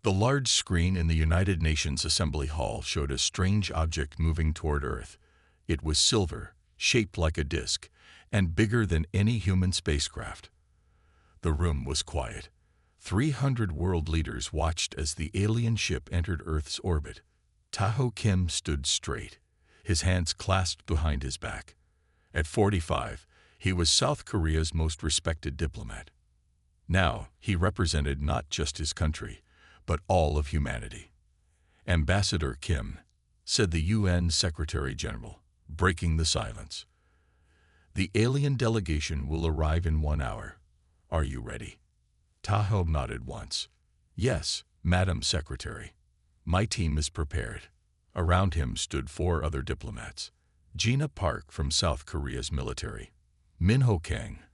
The large screen in the United Nations Assembly Hall showed a strange object moving toward Earth. It was silver, shaped like a disc, and bigger than any human spacecraft. The room was quiet. 300 world leaders watched as the alien ship entered Earth's orbit. Taho Kim stood straight, his hands clasped behind his back. At 45, he was South Korea's most respected diplomat. Now, he represented not just his country, but all of humanity. "Ambassador Kim," said the UN Secretary General, breaking the silence. "The alien delegation will arrive in 1 hour. Are you ready?" Taho nodded once. "Yes, Madam Secretary. My team is prepared." Around him stood 4 other diplomats. Gina Park from South Korea's military, Min-ho Kang,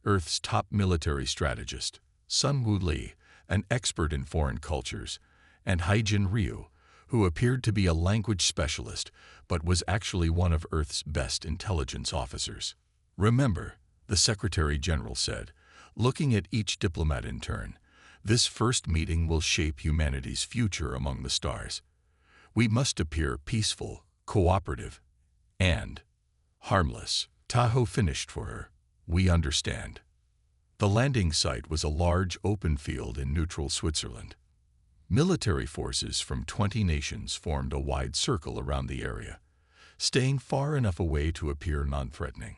Earth's top military strategist, Sun-woo Lee, an expert in foreign cultures, and Haejin Ryu, who appeared to be a language specialist but was actually one of Earth's best intelligence officers. "Remember," the Secretary General said, looking at each diplomat in turn, "this first meeting will shape humanity's future among the stars. We must appear peaceful, cooperative, and harmless." Taho finished for her. "We understand." The landing site was a large open field in neutral Switzerland. Military forces from 20 nations formed a wide circle around the area, staying far enough away to appear non-threatening.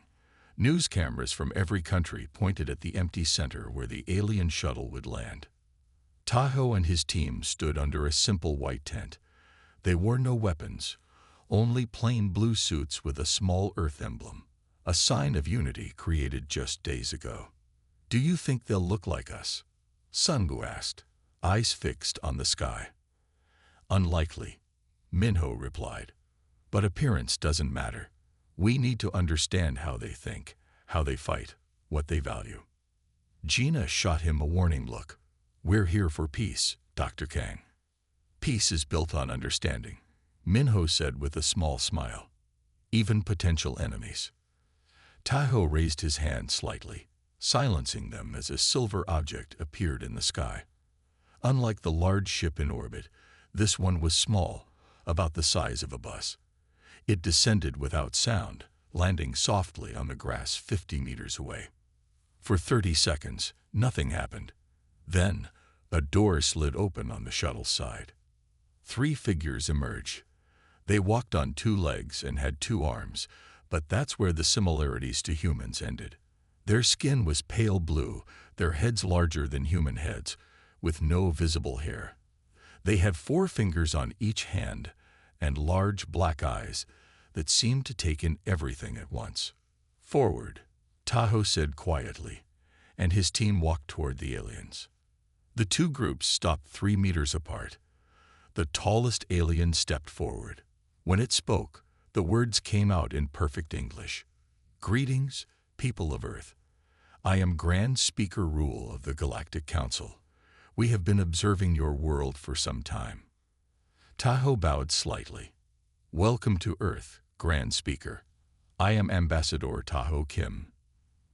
News cameras from every country pointed at the empty center where the alien shuttle would land. Taho and his team stood under a simple white tent. They wore no weapons, only plain blue suits with a small Earth emblem, a sign of unity created just days ago. "Do you think they'll look like us?" Sun-woo asked, eyes fixed on the sky. "Unlikely," Min-ho replied. "But appearance doesn't matter. We need to understand how they think, how they fight, what they value." Gina shot him a warning look. "We're here for peace, Dr. Kang." "Peace is built on understanding," Min-ho said with a small smile. "Even potential enemies." Taho raised his hand slightly, silencing them as a silver object appeared in the sky. Unlike the large ship in orbit, this one was small, about the size of a bus. It descended without sound, landing softly on the grass 50 meters away. For 30 seconds, nothing happened. Then, a door slid open on the shuttle's side. 3 figures emerged. They walked on 2 legs and had 2 arms, but that's where the similarities to humans ended. Their skin was pale blue, their heads larger than human heads, with no visible hair. They had 4 fingers on each hand and large black eyes that seemed to take in everything at once. "Forward," Taho said quietly, and his team walked toward the aliens. The 2 groups stopped 3 meters apart. The tallest alien stepped forward. When it spoke, the words came out in perfect English. "Greetings, people of Earth. I am Grand Speaker Rule of the Galactic Council. We have been observing your world for some time." Taho bowed slightly. "Welcome to Earth, Grand Speaker. I am Ambassador Taho Kim.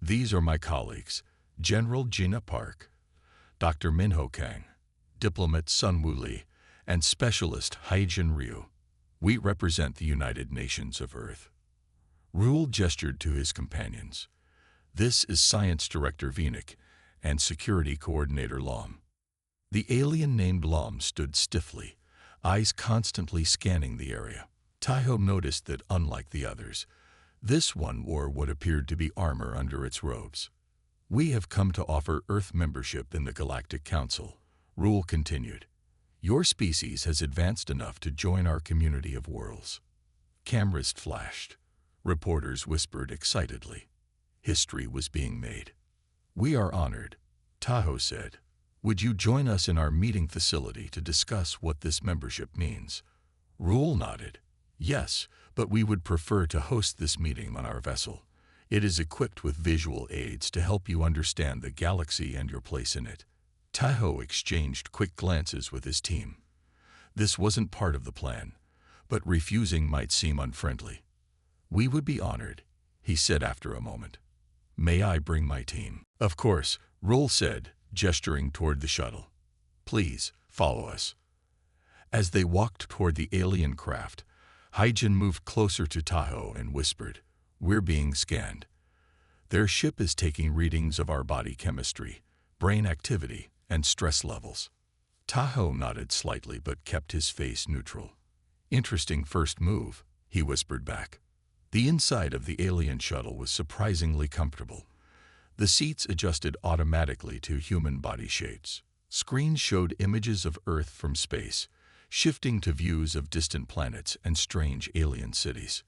These are my colleagues, General Gina Park, Dr. Min-ho Kang, Diplomat Sun-woo Lee, and Specialist Haejin Ryu. We represent the United Nations of Earth." Rule gestured to his companions. "This is Science Director Veenik and Security Coordinator Lom." The alien named Lom stood stiffly, eyes constantly scanning the area. Taho noticed that unlike the others, this one wore what appeared to be armor under its robes. "We have come to offer Earth membership in the Galactic Council," Rule continued. "Your species has advanced enough to join our community of worlds." Cameras flashed. Reporters whispered excitedly. History was being made. "We are honored," Taho said. "Would you join us in our meeting facility to discuss what this membership means?" Rule nodded. "Yes, but we would prefer to host this meeting on our vessel. It is equipped with visual aids to help you understand the galaxy and your place in it." Taho exchanged quick glances with his team. This wasn't part of the plan, but refusing might seem unfriendly. "We would be honored," he said after a moment. "May I bring my team?" "Of course," Rule said, gesturing toward the shuttle. "Please, Follow us." As they walked toward the alien craft, Hyjin moved closer to Tahoe and whispered, "We're being scanned. Their ship is taking readings of our body chemistry, brain activity, and stress levels." Tahoe nodded slightly but kept his face neutral. "Interesting first move," he whispered back. The inside of the alien shuttle was surprisingly comfortable. The seats adjusted automatically to human body shapes. Screens showed images of Earth from space, shifting to views of distant planets and strange alien cities.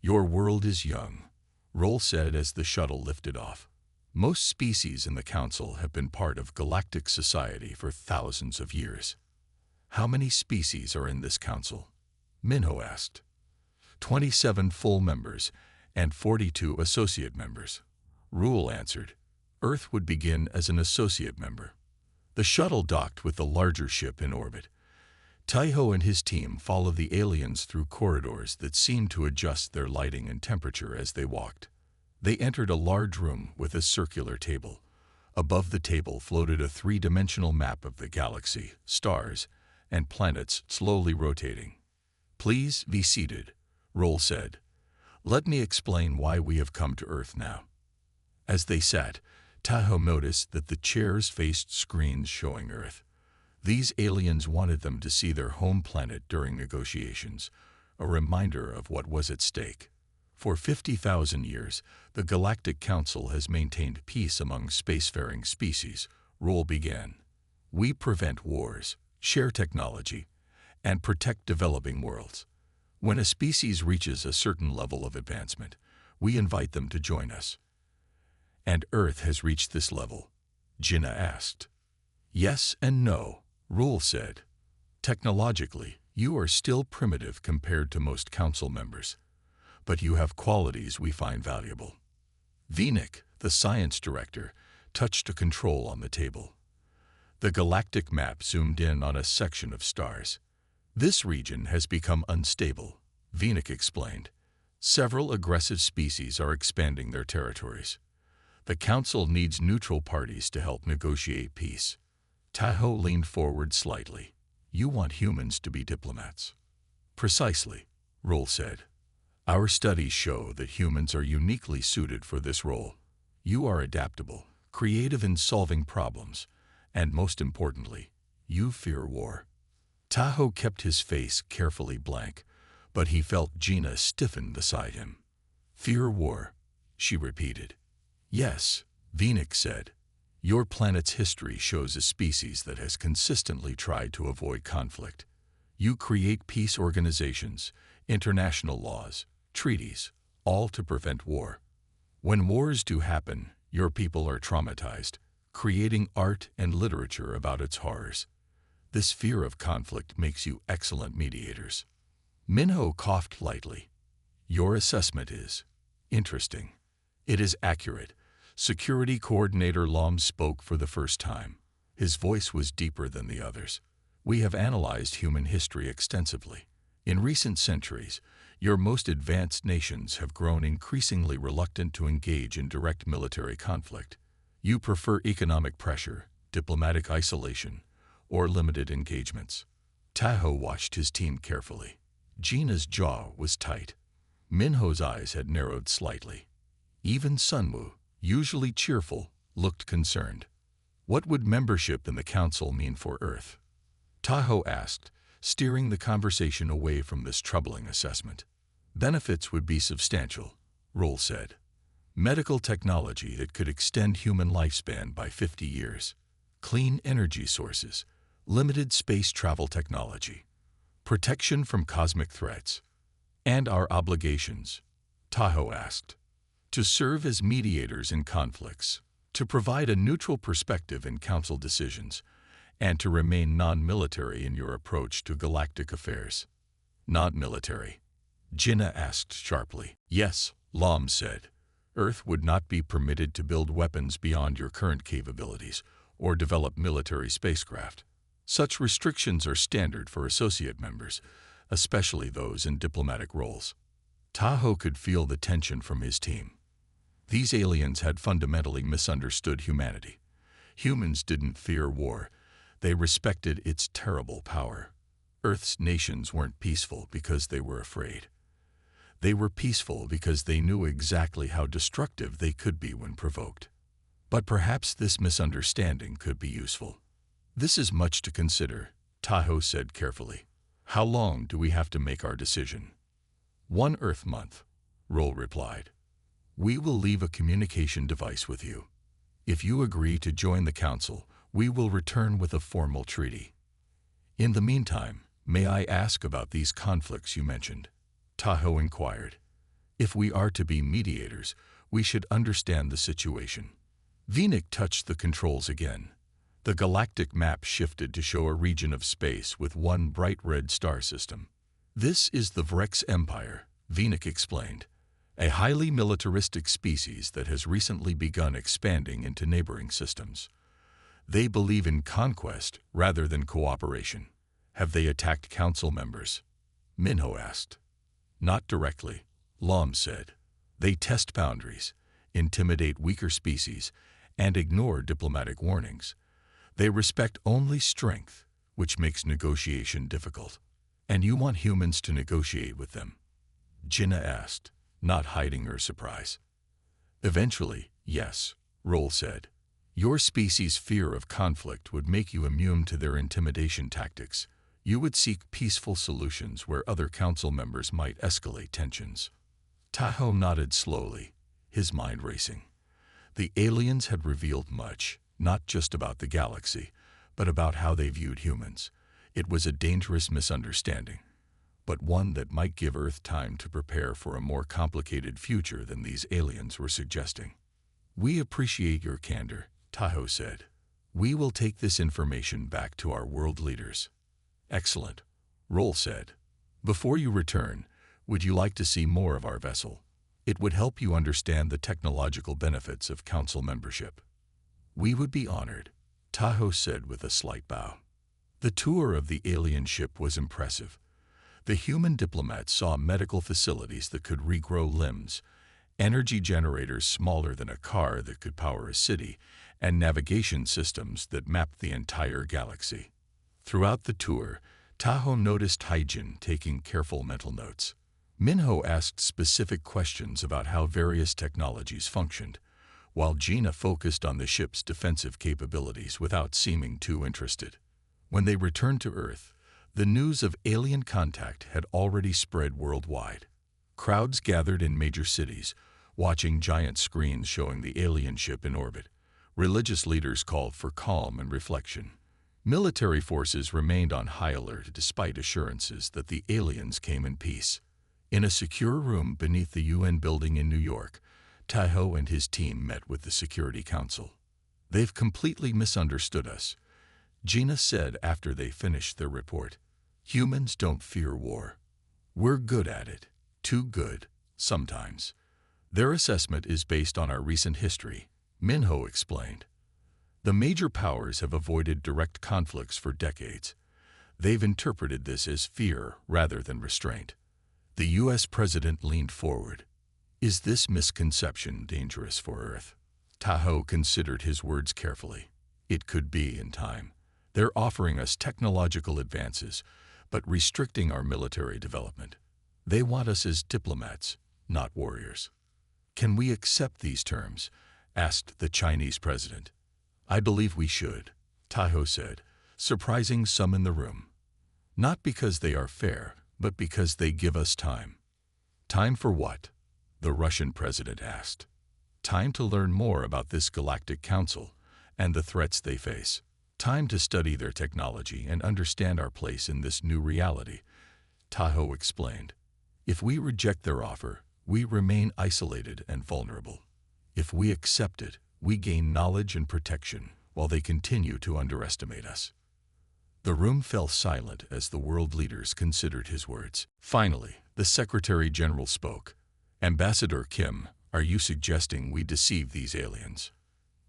"Your world is young," Roll said as the shuttle lifted off. "Most species in the Council have been part of galactic society for thousands of years." "How many species are in this council?" Minho asked. 27 full members and 42 associate members. Rule answered. Earth would begin as an associate member. The shuttle docked with the larger ship in orbit. Taiho and his team followed the aliens through corridors that seemed to adjust their lighting and temperature as they walked. They entered a large room with a circular table. Above the table floated a three-dimensional map of the galaxy, stars, and planets slowly rotating. "Please be seated," Roll said. "Let me explain why we have come to Earth now." As they sat, Tahoe noticed that the chairs faced screens showing Earth. These aliens wanted them to see their home planet during negotiations, a reminder of what was at stake. For 50,000 years, the Galactic Council has maintained peace among spacefaring species, Roll began. "We prevent wars, share technology, and protect developing worlds. When a species reaches a certain level of advancement, we invite them to join us." "And Earth has reached this level?" Jinnah asked. "Yes and no," Roll said. "Technologically, you are still primitive compared to most council members, but you have qualities we find valuable." Veenik, the science director, touched a control on the table. The galactic map zoomed in on a section of stars. "This region has become unstable," Veenik explained. "Several aggressive species are expanding their territories. The Council needs neutral parties to help negotiate peace." Tahoe leaned forward slightly. "You want humans to be diplomats." "Precisely," Roll said. "Our studies show that humans are uniquely suited for this role. You are adaptable, creative in solving problems, and most importantly, you fear war." Tahoe kept his face carefully blank, but he felt Jinnah stiffen beside him. "Fear war," she repeated. "Yes," Veenik said. "Your planet's history shows a species that has consistently tried to avoid conflict. You create peace organizations, international laws, treaties, all to prevent war. When wars do happen, your people are traumatized, creating art and literature about its horrors. This fear of conflict makes you excellent mediators." Minho coughed lightly. "Your assessment is interesting. It is accurate." Security Coordinator Lom spoke for the first time. His voice was deeper than the others. "We have analyzed human history extensively. In recent centuries, your most advanced nations have grown increasingly reluctant to engage in direct military conflict. You prefer economic pressure, diplomatic isolation, or limited engagements." Tahoe watched his team carefully. Jinnah's jaw was tight. Minho's eyes had narrowed slightly. Even Sunwoo, usually cheerful, looked concerned. "What would membership in the Council mean for Earth?" Tahoe asked, steering the conversation away from this troubling assessment. "Benefits would be substantial," Roll said. "Medical technology that could extend human lifespan by 50 years. Clean energy sources, limited space travel technology, protection from cosmic threats." "And our obligations?" Tahoe asked. "To serve as mediators in conflicts, to provide a neutral perspective in Council decisions, and to remain non-military in your approach to galactic affairs." "Non-military?" Jinnah asked sharply. "Yes," Lom said. "Earth would not be permitted to build weapons beyond your current capabilities or develop military spacecraft. Such restrictions are standard for associate members, especially those in diplomatic roles." Tahoe could feel the tension from his team. These aliens had fundamentally misunderstood humanity. Humans didn't fear war. They respected its terrible power. Earth's nations weren't peaceful because they were afraid. They were peaceful because they knew exactly how destructive they could be when provoked. But perhaps this misunderstanding could be useful. This is much to consider, Tahoe said carefully. How long do we have to make our decision? 1 Earth month, Roll replied. We will leave a communication device with you. If you agree to join the Council, we will return with a formal treaty. In the meantime, may I ask about these conflicts you mentioned? Tahoe inquired. If we are to be mediators, we should understand the situation. Veenik touched the controls again. The galactic map shifted to show a region of space with one bright red star system. This is the Vrex Empire, Veenik explained, a highly militaristic species that has recently begun expanding into neighboring systems. They believe in conquest rather than cooperation. Have they attacked council members? Minho asked. Not directly, Lom said. They test boundaries, intimidate weaker species, and ignore diplomatic warnings. They respect only strength, which makes negotiation difficult. And you want humans to negotiate with them? Jinnah asked, not hiding her surprise. Eventually, yes, Roll said. Your species' fear of conflict would make you immune to their intimidation tactics. You would seek peaceful solutions where other council members might escalate tensions. Tahoe nodded slowly, his mind racing. The aliens had revealed much, not just about the galaxy, but about how they viewed humans. It was a dangerous misunderstanding, but one that might give Earth time to prepare for a more complicated future than these aliens were suggesting. We appreciate your candor, Tahoe said. We will take this information back to our world leaders. Excellent, Roll said. Before you return, would you like to see more of our vessel? It would help you understand the technological benefits of council membership. We would be honored, Tahoe said with a slight bow. The tour of the alien ship was impressive. The human diplomats saw medical facilities that could regrow limbs, energy generators smaller than a car that could power a city, and navigation systems that mapped the entire galaxy. Throughout the tour, Tahoe noticed Haijin taking careful mental notes. Minho asked specific questions about how various technologies functioned, while Jinnah focused on the ship's defensive capabilities without seeming too interested. When they returned to Earth, the news of alien contact had already spread worldwide. Crowds gathered in major cities, watching giant screens showing the alien ship in orbit. Religious leaders called for calm and reflection. Military forces remained on high alert despite assurances that the aliens came in peace. In a secure room beneath the UN building in New York, Tahoe and his team met with the Security Council. They've completely misunderstood us, Jinnah said after they finished their report. Humans don't fear war. We're good at it. Too good, sometimes. Their assessment is based on our recent history, Minho explained. The major powers have avoided direct conflicts for decades. They've interpreted this as fear rather than restraint. The U.S. president leaned forward. Is this misconception dangerous for Earth? Tahoe considered his words carefully. It could be in time. They're offering us technological advances, but restricting our military development. They want us as diplomats, not warriors. Can we accept these terms? Asked the Chinese president. I believe we should, Tahoe said, surprising some in the room. Not because they are fair, but because they give us time. Time for what? The Russian president asked. Time to learn more about this galactic council and the threats they face. Time to study their technology and understand our place in this new reality, Tahoe explained. If we reject their offer, we remain isolated and vulnerable. If we accept it, we gain knowledge and protection while they continue to underestimate us. The room fell silent as the world leaders considered his words. Finally, the Secretary General spoke. Ambassador Kim, are you suggesting we deceive these aliens?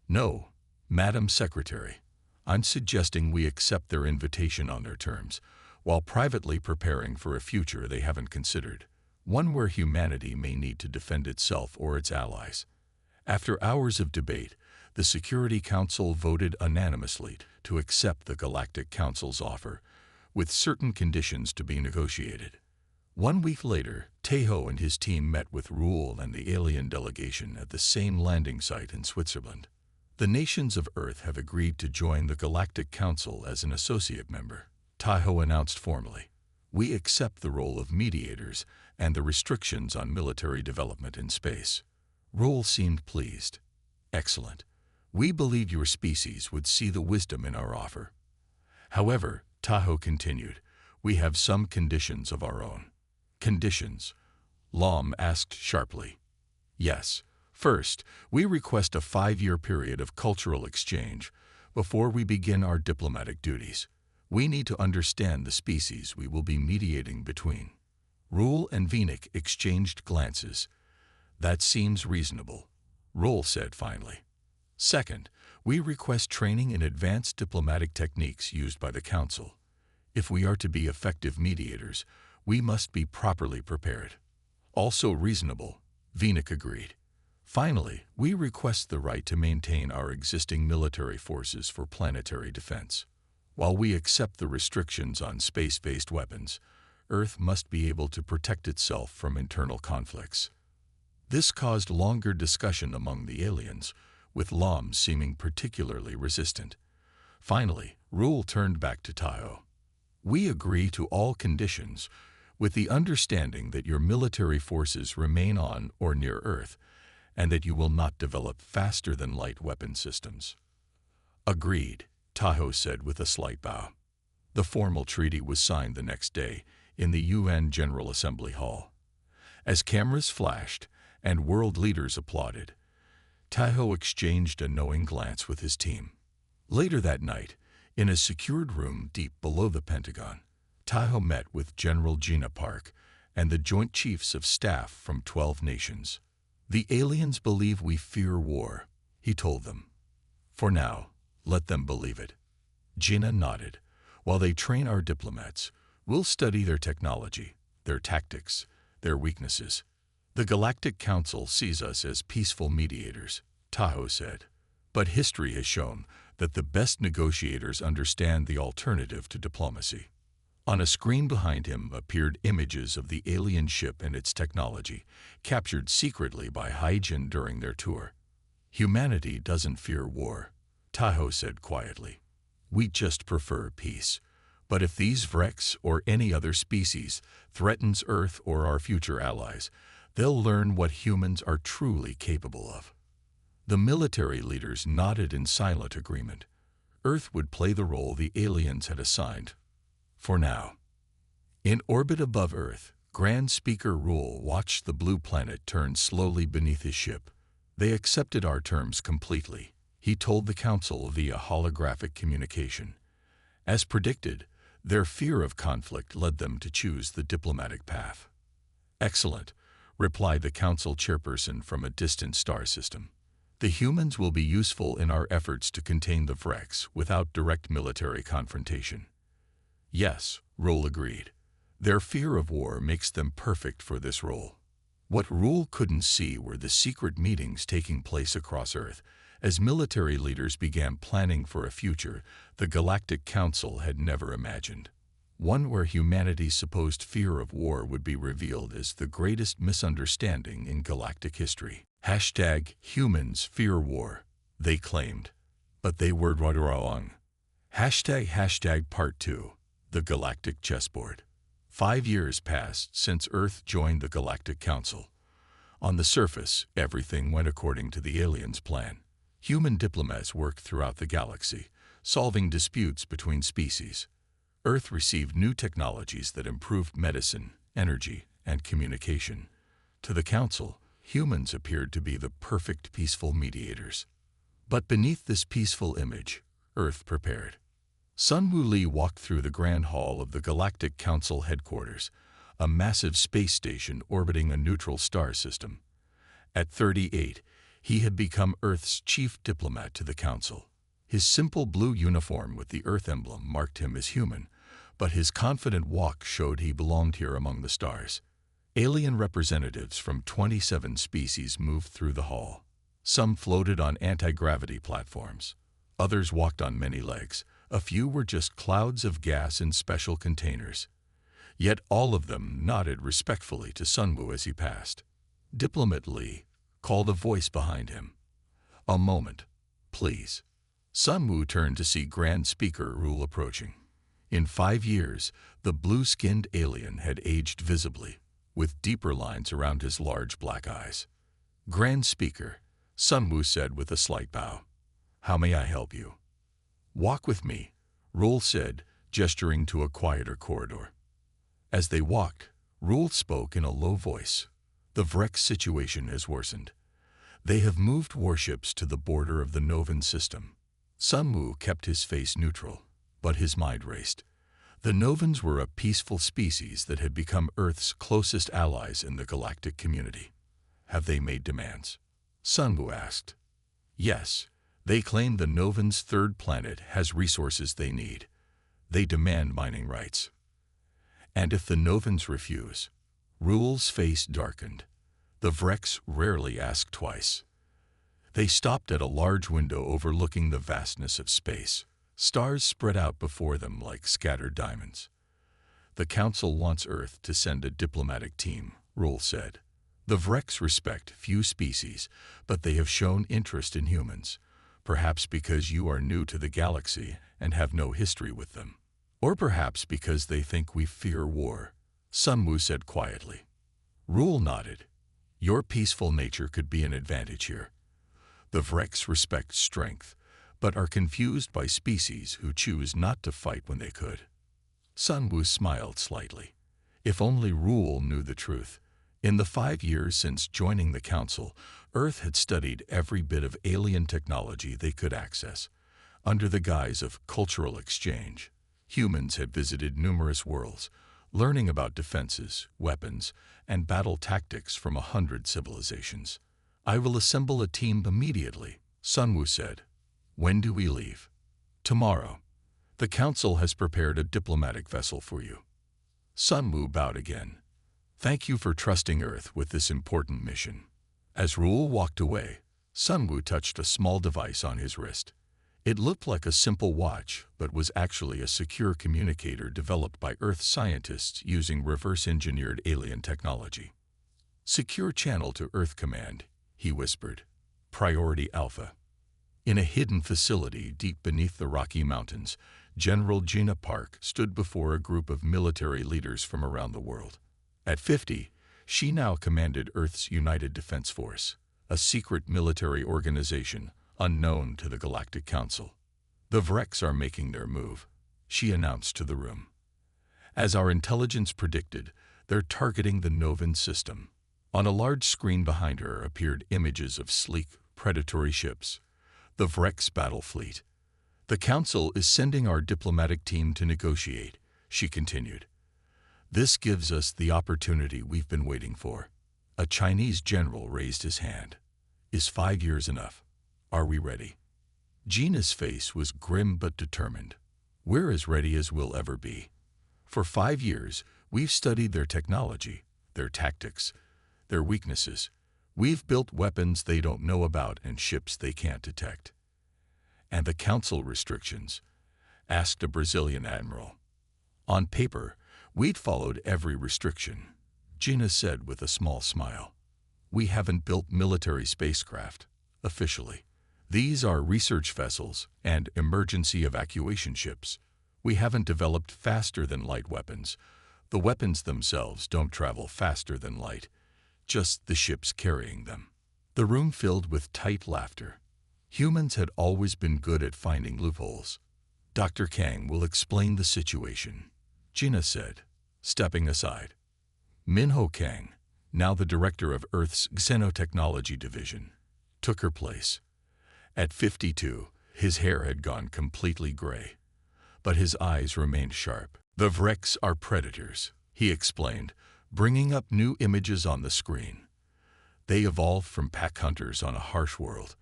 No, Madam Secretary. I'm suggesting we accept their invitation on their terms, while privately preparing for a future they haven't considered, one where humanity may need to defend itself or its allies. After hours of debate, the Security Council voted unanimously to accept the Galactic Council's offer, with certain conditions to be negotiated. 1 week later, Tahoe and his team met with Rule and the alien delegation at the same landing site in Switzerland. The nations of Earth have agreed to join the Galactic Council as an associate member, Tahoe announced formally. We accept the role of mediators and the restrictions on military development in space. Rule seemed pleased. Excellent. We believe your species would see the wisdom in our offer. However, Tahoe continued, we have some conditions of our own. Conditions? Lom asked sharply. Yes. First, we request a 5-year period of cultural exchange before we begin our diplomatic duties. We need to understand the species we will be mediating between. Rule and Vinic exchanged glances. That seems reasonable, Rule said finally. Second, we request training in advanced diplomatic techniques used by the Council. If we are to be effective mediators, we must be properly prepared. Also reasonable, Vinic agreed. Finally, we request the right to maintain our existing military forces for planetary defense. While we accept the restrictions on space-based weapons, Earth must be able to protect itself from internal conflicts. This caused longer discussion among the aliens, with Lom seeming particularly resistant. Finally, Rule turned back to Tahoe. We agree to all conditions, with the understanding that your military forces remain on or near Earth, and that you will not develop faster-than-light weapon systems. Agreed, Tahoe said with a slight bow. The formal treaty was signed the next day in the UN General Assembly Hall. As cameras flashed and world leaders applauded, Tahoe exchanged a knowing glance with his team. Later that night, in a secured room deep below the Pentagon, Tahoe met with General Gina Park and the Joint Chiefs of Staff from 12 nations. The aliens believe we fear war, he told them. For now, let them believe it. Gina nodded. While they train our diplomats, we'll study their technology, their tactics, their weaknesses. The Galactic Council sees us as peaceful mediators, Tahoe said. But history has shown that the best negotiators understand the alternative to diplomacy. On a screen behind him appeared images of the alien ship and its technology, captured secretly by Hyjin during their tour. Humanity doesn't fear war, Tahoe said quietly. We just prefer peace. But if these Vrex or any other species threatens Earth or our future allies, they'll learn what humans are truly capable of. The military leaders nodded in silent agreement. Earth would play the role the aliens had assigned. For now. In orbit above Earth, Grand Speaker Rule watched the blue planet turn slowly beneath his ship. They accepted our terms completely, he told the Council via holographic communication. As predicted, their fear of conflict led them to choose the diplomatic path. Excellent, replied the Council chairperson from a distant star system. The humans will be useful in our efforts to contain the Vrex without direct military confrontation. Yes, Rule agreed. Their fear of war makes them perfect for this role. What Rule couldn't see were the secret meetings taking place across Earth. As military leaders began planning for a future the Galactic Council had never imagined. One where humanity's supposed fear of war would be revealed as the greatest misunderstanding in galactic history. #Humans fear war, they claimed. But they were wrong. Part 2. The Galactic Chessboard. 5 years passed since Earth joined the Galactic Council. On the surface, everything went according to the aliens' plan. Human diplomats worked throughout the galaxy, solving disputes between species. Earth received new technologies that improved medicine, energy, and communication. To the Council, humans appeared to be the perfect peaceful mediators. But beneath this peaceful image, Earth prepared. Sun Wuli walked through the Grand Hall of the Galactic Council headquarters, a massive space station orbiting a neutral star system. At 38, he had become Earth's chief diplomat to the Council. His simple blue uniform with the Earth emblem marked him as human, but his confident walk showed he belonged here among the stars. Alien representatives from 27 species moved through the hall. Some floated on anti-gravity platforms. Others walked on many legs. A few were just clouds of gas in special containers. Yet all of them nodded respectfully to Sun Wu as he passed. Diplomat Li called a voice behind him. "A moment, please." Sun Wu turned to see Grand Speaker Rule approaching. In 5 years, the blue-skinned alien had aged visibly, with deeper lines around his large black eyes. "Grand Speaker," Sun Wu said with a slight bow. "How may I help you?" "Walk with me," Rule said, gesturing to a quieter corridor. As they walked, Rule spoke in a low voice. "The Vrex situation has worsened. They have moved warships to the border of the Novan system." Sun Wu kept his face neutral, but his mind raced. The Novans were a peaceful species that had become Earth's closest allies in the galactic community. "Have they made demands?" Sun Wu asked. "Yes. They claim the Novans' third planet has resources they need. They demand mining rights." "And if the Novans refuse?" Rule's face darkened. The Vrex rarely asked twice. They stopped at a large window overlooking the vastness of space. Stars spread out before them like scattered diamonds. "The Council wants Earth to send a diplomatic team," Rule said. "The Vrex respect few species, but they have shown interest in humans, perhaps because you are new to the galaxy and have no history with them. Or perhaps because they think we fear war," Sun Wu said quietly. Rule nodded. "Your peaceful nature could be an advantage here. The Vrex respect strength, but are confused by species who choose not to fight when they could." Sun Wu smiled slightly. If only Rule knew the truth. In the 5 years since joining the Council, Earth had studied every bit of alien technology they could access. Under the guise of cultural exchange, humans had visited numerous worlds, learning about defenses, weapons, and battle tactics from 100 civilizations. "I will assemble a team immediately," Sun Wu said. "When do we leave?" "Tomorrow. The Council has prepared a diplomatic vessel for you." Sun Wu bowed again. "Thank you for trusting Earth with this important mission." As Rule walked away, Sun Wu touched a small device on his wrist. It looked like a simple watch, but was actually a secure communicator developed by Earth scientists using reverse-engineered alien technology. "Secure channel to Earth Command," he whispered. "Priority Alpha." In a hidden facility deep beneath the Rocky Mountains, General Gina Park stood before a group of military leaders from around the world. At 50, she now commanded Earth's United Defense Force, a secret military organization unknown to the Galactic Council. "The Vrex are making their move," she announced to the room. "As our intelligence predicted, they're targeting the Novan system." On a large screen behind her appeared images of sleek, predatory ships, the Vrex battle fleet. "The Council is sending our diplomatic team to negotiate," she continued. "This gives us the opportunity we've been waiting for." A Chinese general raised his hand. "Is 5 years enough? Are we ready?" Gina's face was grim but determined. "We're as ready as we'll ever be. For 5 years, we've studied their technology, their tactics, their weaknesses. We've built weapons they don't know about and ships they can't detect." "And the Council restrictions?" asked a Brazilian admiral. "On paper, we'd followed every restriction," Gina said with a small smile. "We haven't built military spacecraft, officially. These are research vessels and emergency evacuation ships. We haven't developed faster-than-light weapons. The weapons themselves don't travel faster than light, just the ships carrying them." The room filled with tight laughter. Humans had always been good at finding loopholes. "Dr. Kang will explain the situation," Gina said, stepping aside. Minho Kang, now the director of Earth's Xenotechnology Division, took her place. At 52, his hair had gone completely gray, but his eyes remained sharp. "The Vrex are predators," he explained, bringing up new images on the screen. "They evolved from pack hunters on a harsh world.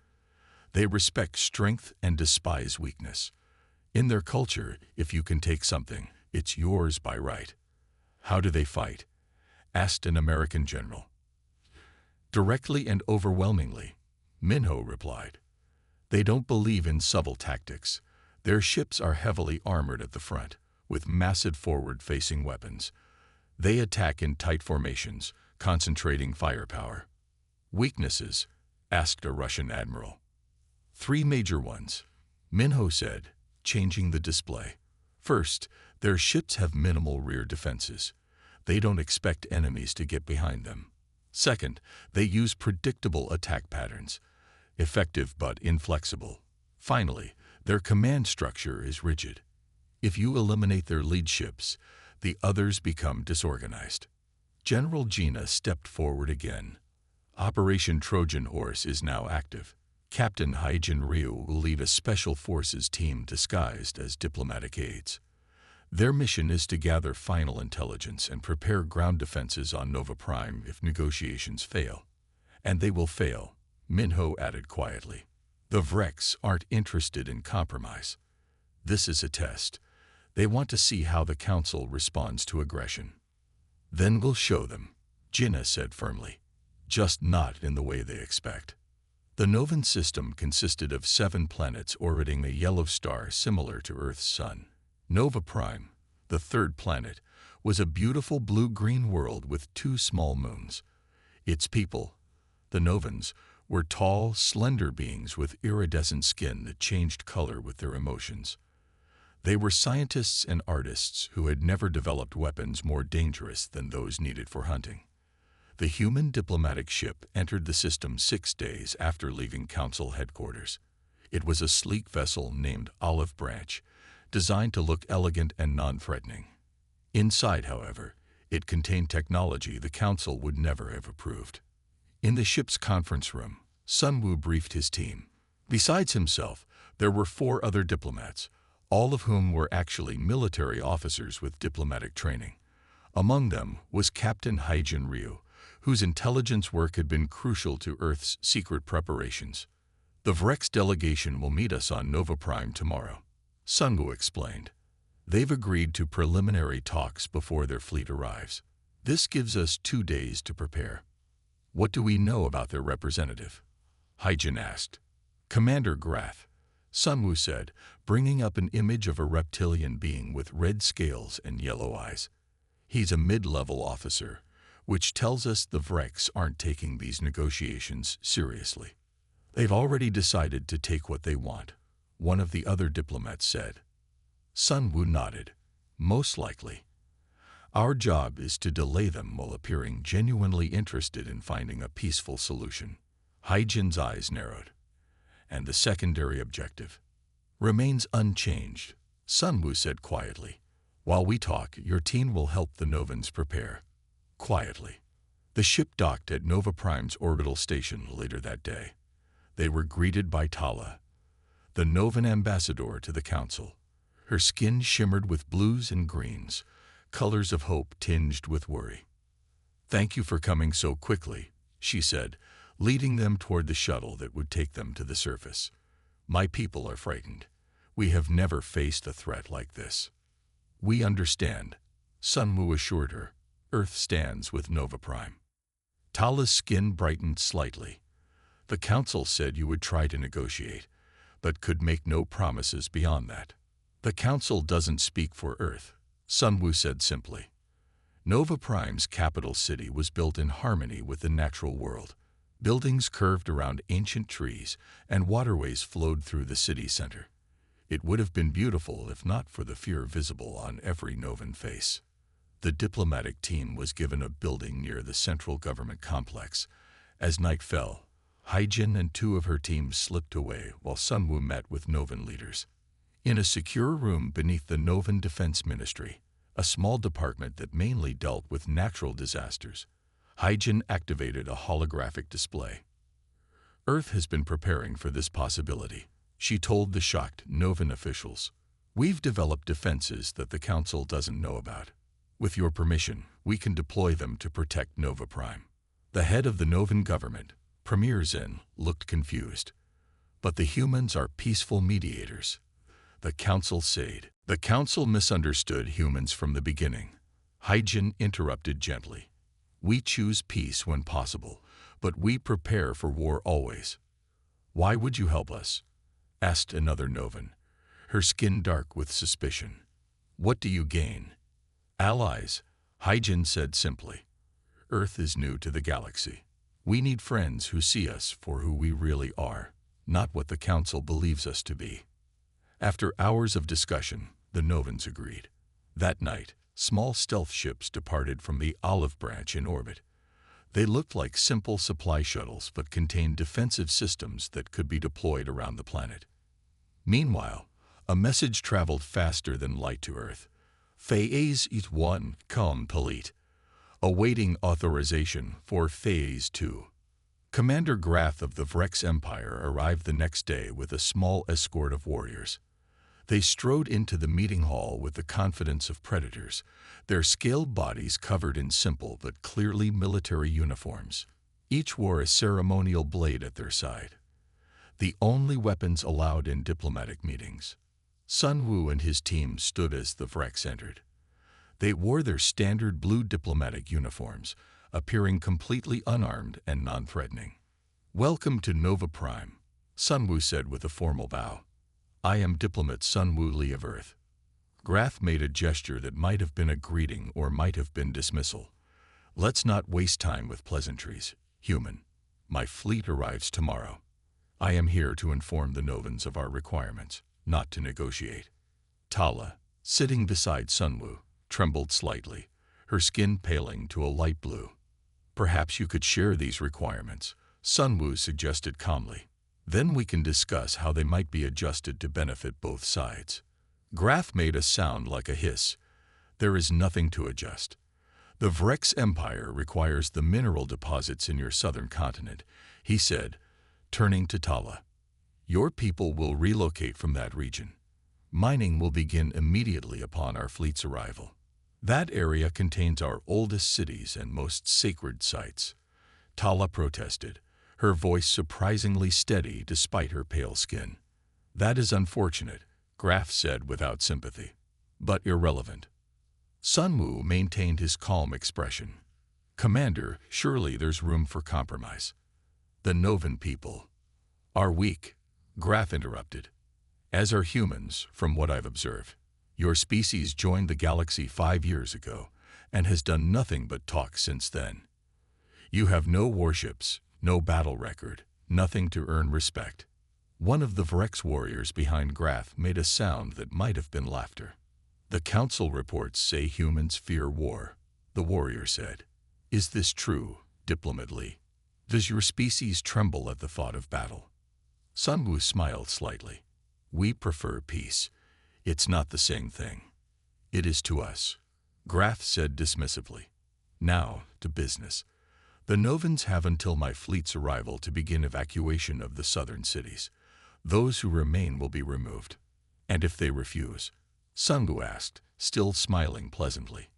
They respect strength and despise weakness. In their culture, if you can take something, it's yours by right." "How do they fight?" asked an American general. "Directly and overwhelmingly. Minho replied. They don't believe in subtle tactics. Their ships are heavily armored at the front, with massive forward-facing weapons. They attack in tight formations, concentrating firepower. Weaknesses? Asked a Russian admiral. 3 major ones, Minho said, changing the display. First, their ships have minimal rear defenses. They don't expect enemies to get behind them. Second, they use predictable attack patterns, effective but inflexible. Finally, their command structure is rigid. If you eliminate their lead ships, the others become disorganized. General Gina stepped forward again. Operation Trojan Horse is now active. Captain Haijin Ryu will lead a special forces team disguised as diplomatic aides. Their mission is to gather final intelligence and prepare ground defenses on Nova Prime if negotiations fail. And they will fail, Minho added quietly. The Vreks aren't interested in compromise. This is a test. They want to see how the Council responds to aggression. Then we'll show them, Gina said firmly. Just not in the way they expect. The Novan system consisted of 7 planets orbiting a yellow star similar to Earth's sun. Nova Prime, the 3rd planet, was a beautiful blue-green world with 2 small moons. Its people, the Novans, were tall, slender beings with iridescent skin that changed color with their emotions. They were scientists and artists who had never developed weapons more dangerous than those needed for hunting. The human diplomatic ship entered the system 6 days after leaving Council headquarters. It was a sleek vessel named Olive Branch, designed to look elegant and non-threatening. Inside, however, it contained technology the Council would never have approved. In the ship's conference room, Sun Wu briefed his team. Besides himself, there were 4 other diplomats, all of whom were actually military officers with diplomatic training. Among them was Captain Haijin Ryu, whose intelligence work had been crucial to Earth's secret preparations. The Vreks delegation will meet us on Nova Prime tomorrow, Sun Wu explained. They've agreed to preliminary talks before their fleet arrives. This gives us 2 days to prepare. What do we know about their representative? Haijin asked. Commander Grath, Sun Wu said, bringing up an image of a reptilian being with red scales and yellow eyes. He's a mid-level officer, which tells us the Vreks aren't taking these negotiations seriously. They've already decided to take what they want, one of the other diplomats said. Sun Wu nodded. Most likely. Our job is to delay them while appearing genuinely interested in finding a peaceful solution. Haijin's eyes narrowed. And the secondary objective remains unchanged, Sun Wu said quietly. While we talk, your team will help the Novans prepare. Quietly. The ship docked at Nova Prime's orbital station later that day. They were greeted by Tala, the Novan ambassador to the Council. Her skin shimmered with blues and greens, colors of hope tinged with worry. Thank you for coming so quickly, she said, leading them toward the shuttle that would take them to the surface. My people are frightened. We have never faced a threat like this. We understand, Sun Wu assured her. Earth stands with Nova Prime. Tala's skin brightened slightly. The Council said you would try to negotiate, but could make no promises beyond that. The Council doesn't speak for Earth, Sun Wu said simply. Nova Prime's capital city was built in harmony with the natural world. Buildings curved around ancient trees, and waterways flowed through the city center. It would have been beautiful if not for the fear visible on every Novan face. The diplomatic team was given a building near the central government complex. As night fell, Haijin and 2 of her team slipped away while Sun Wu met with Novan leaders. In a secure room beneath the Novan Defense Ministry, a small department that mainly dealt with natural disasters, Haijin activated a holographic display. Earth has been preparing for this possibility, she told the shocked Novan officials. We've developed defenses that the Council doesn't know about. With your permission, we can deploy them to protect Nova Prime. The head of the Novan government, Premier Zin, looked confused. But the humans are peaceful mediators, the Council said. The Council misunderstood humans from the beginning, Haijin interrupted gently. We choose peace when possible, but we prepare for war always. Why would you help us? Asked another Novan, her skin dark with suspicion. What do you gain? Allies, Hyjin said simply. Earth is new to the galaxy. We need friends who see us for who we really are, not what the Council believes us to be. After hours of discussion, the Novans agreed. That night, small stealth ships departed from the Olive Branch in orbit. They looked like simple supply shuttles but contained defensive systems that could be deployed around the planet. Meanwhile, a message traveled faster than light to Earth. Phase 1 complete. Awaiting authorization for Phase 2. Commander Grath of the Vrex Empire arrived the next day with a small escort of warriors. They strode into the meeting hall with the confidence of predators, their scaled bodies covered in simple but clearly military uniforms. Each wore a ceremonial blade at their side, the only weapons allowed in diplomatic meetings. Sun Wu and his team stood as the Vrex entered. They wore their standard blue diplomatic uniforms, appearing completely unarmed and non-threatening. Welcome to Nova Prime, Sun Wu said with a formal bow. I am diplomat Sun Wu Li of Earth. Grath made a gesture that might have been a greeting or might have been dismissal. Let's not waste time with pleasantries, human. My fleet arrives tomorrow. I am here to inform the Novans of our requirements, not to negotiate. Tala, sitting beside Sun Wu, trembled slightly, her skin paling to a light blue. Perhaps you could share these requirements, Sun Wu suggested calmly. Then we can discuss how they might be adjusted to benefit both sides. Grath made a sound like a hiss. There is nothing to adjust. The Vrex Empire requires the mineral deposits in your southern continent, he said, turning to Tala. Your people will relocate from that region. Mining will begin immediately upon our fleet's arrival. That area contains our oldest cities and most sacred sites. Tala protested, her voice surprisingly steady despite her pale skin. That is unfortunate, Grath said without sympathy, but irrelevant. Sun Wu maintained his calm expression. Commander, surely there's room for compromise. The Novan people are weak, Grath interrupted. As are humans, from what I've observed. Your species joined the galaxy 5 years ago and has done nothing but talk since then. You have no warships, no battle record, nothing to earn respect. One of the Vrex warriors behind Grath made a sound that might have been laughter. The Council reports say humans fear war, the warrior said. Is this true, Diplomat Li? Does your species tremble at the thought of battle? Sun Wu smiled slightly. We prefer peace. It's not the same thing. It is to us, Grath said dismissively. Now, to business. The Novans have until my fleet's arrival to begin evacuation of the southern cities. Those who remain will be removed. And if they refuse? Sun Wu asked, still smiling pleasantly.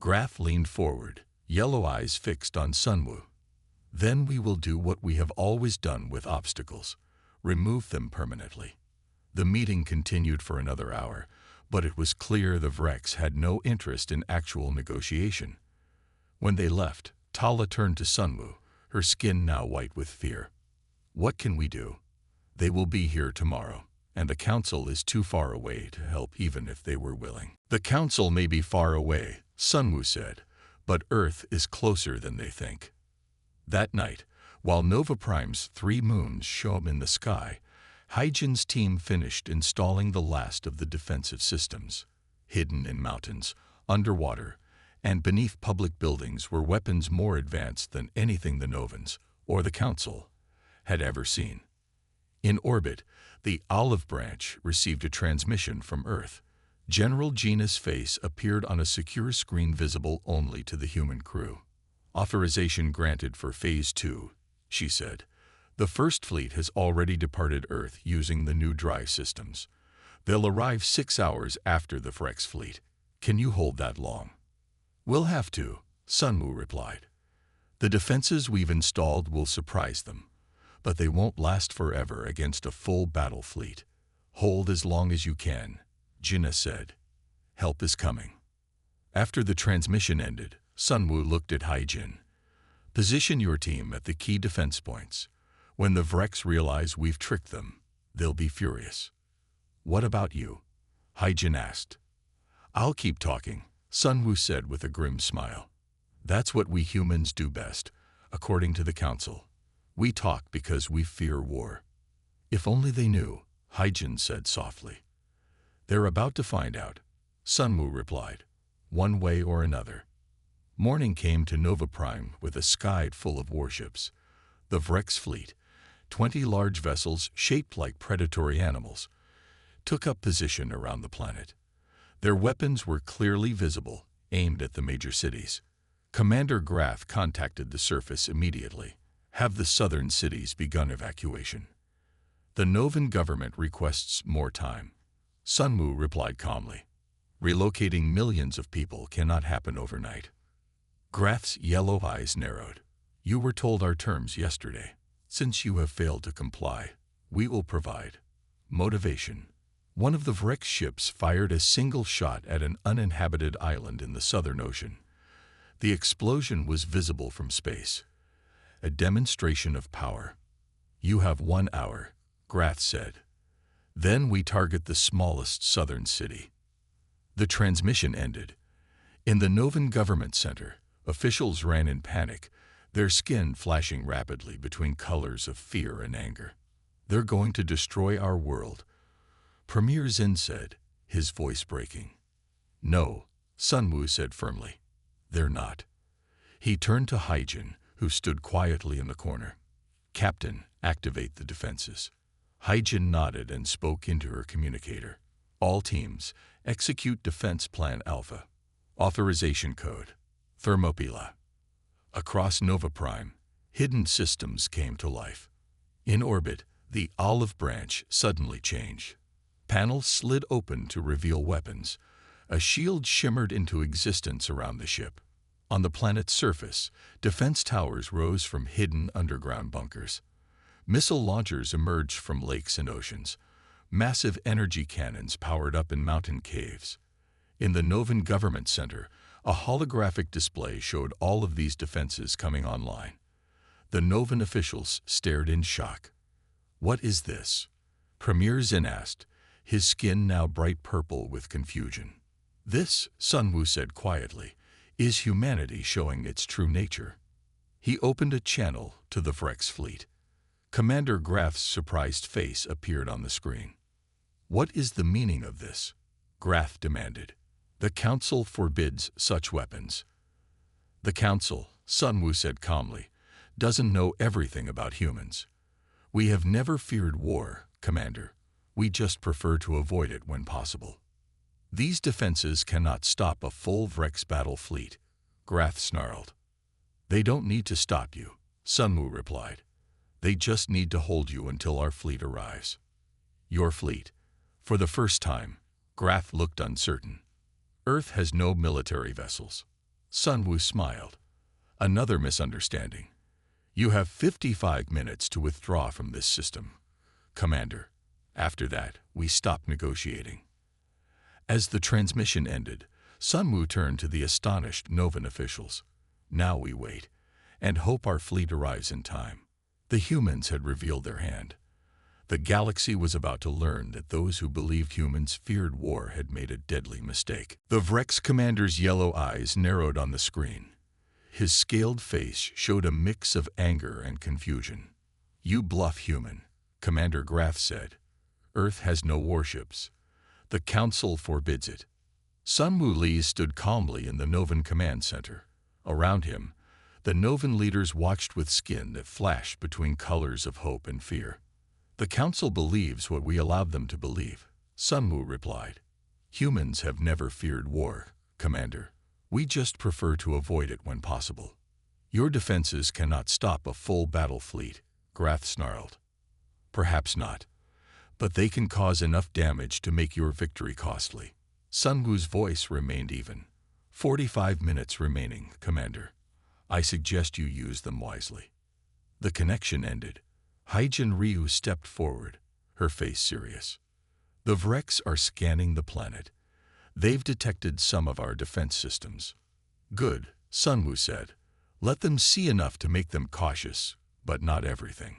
Grath leaned forward, yellow eyes fixed on Sun Wu. Then we will do what we have always done with obstacles, remove them permanently. The meeting continued for another hour, but it was clear the Vrex had no interest in actual negotiation. When they left, Tala turned to Sun Wu, her skin now white with fear. What can we do? They will be here tomorrow, and the Council is too far away to help even if they were willing. The Council may be far away, Sun Wu said, but Earth is closer than they think. That night, while Nova Prime's 3 moons shone in the sky, Hyjin's team finished installing the last of the defensive systems. Hidden in mountains, underwater, and beneath public buildings were weapons more advanced than anything the Novans, or the Council, had ever seen. In orbit, the Olive Branch received a transmission from Earth. General Gina's face appeared on a secure screen visible only to the human crew. Authorization granted for Phase 2, she said. The First Fleet has already departed Earth using the new drive systems. They'll arrive 6 hours after the Vrex fleet. Can you hold that long? We'll have to, Sun Wu replied. The defenses we've installed will surprise them, but they won't last forever against a full battle fleet. Hold as long as you can, Gina said. Help is coming. After the transmission ended, Sun Wu looked at Hyjin. Position your team at the key defense points. When the Vreks realize we've tricked them, they'll be furious. What about you? Hyjin asked. I'll keep talking, Sun Wu said with a grim smile. That's what we humans do best, according to the council. We talk because we fear war. If only they knew, Hyjin said softly. They're about to find out, Sun Wu replied, one way or another. Morning came to Nova Prime with a sky full of warships. The Vreks fleet, 20 large vessels shaped like predatory animals, took up position around the planet. Their weapons were clearly visible, aimed at the major cities. Commander Grath contacted the surface immediately. Have the southern cities begun evacuation? The Novan government requests more time. Sun Wu replied calmly. Relocating millions of people cannot happen overnight. Grath's yellow eyes narrowed. You were told our terms yesterday. Since you have failed to comply, we will provide motivation. One of the Vreks ships fired a single shot at an uninhabited island in the Southern Ocean. The explosion was visible from space, a demonstration of power. You have 1 hour, Grath said. Then we target the smallest southern city. The transmission ended. In the Novan Government Center, officials ran in panic, their skin flashing rapidly between colors of fear and anger. They're going to destroy our world, Premier Zin said, his voice breaking. No, Sun Wu said firmly. They're not. He turned to Hyjin, who stood quietly in the corner. Captain, activate the defenses. Hyjin nodded and spoke into her communicator. All teams, execute Defense Plan Alpha. Authorization code, Thermopylae. Across Nova Prime, hidden systems came to life. In orbit, the olive branch suddenly changed. Panels slid open to reveal weapons. A shield shimmered into existence around the ship. On the planet's surface, defense towers rose from hidden underground bunkers. Missile launchers emerged from lakes and oceans. Massive energy cannons powered up in mountain caves. In the Novan Government Center, a holographic display showed all of these defenses coming online. The Novan officials stared in shock. What is this? Premier Zin asked, his skin now bright purple with confusion. This, Sun Wu said quietly, is humanity showing its true nature. He opened a channel to the Vreks fleet. Commander Grath's surprised face appeared on the screen. What is the meaning of this? Grath demanded. The Council forbids such weapons. The Council, Sun Wu said calmly, doesn't know everything about humans. We have never feared war, Commander. We just prefer to avoid it when possible. These defenses cannot stop a full Vreks battle fleet, Grath snarled. They don't need to stop you, Sun Wu replied. They just need to hold you until our fleet arrives. Your fleet. For the first time, Grath looked uncertain. Earth has no military vessels. Sun Wu smiled. Another misunderstanding. You have 55 minutes to withdraw from this system, Commander. After that, we stop negotiating. As the transmission ended, Sun Wu turned to the astonished Novan officials. Now we wait, and hope our fleet arrives in time. The humans had revealed their hand. The galaxy was about to learn that those who believed humans feared war had made a deadly mistake. The Vreks commander's yellow eyes narrowed on the screen. His scaled face showed a mix of anger and confusion. You bluff human, Commander Grath said. Earth has no warships. The Council forbids it. Sun Wu Li stood calmly in the Novan Command Center. Around him, the Novan leaders watched with skin that flashed between colors of hope and fear. The Council believes what we allowed them to believe, Sun Wu replied. Humans have never feared war, Commander. We just prefer to avoid it when possible. Your defenses cannot stop a full battle fleet, Grath snarled. Perhaps not, but they can cause enough damage to make your victory costly. Sun Wu's voice remained even. 45 minutes remaining, Commander. I suggest you use them wisely. The connection ended. Hyjin Ryu stepped forward, her face serious. The Vreks are scanning the planet. They've detected some of our defense systems. Good, Sun Wu said. Let them see enough to make them cautious, but not everything.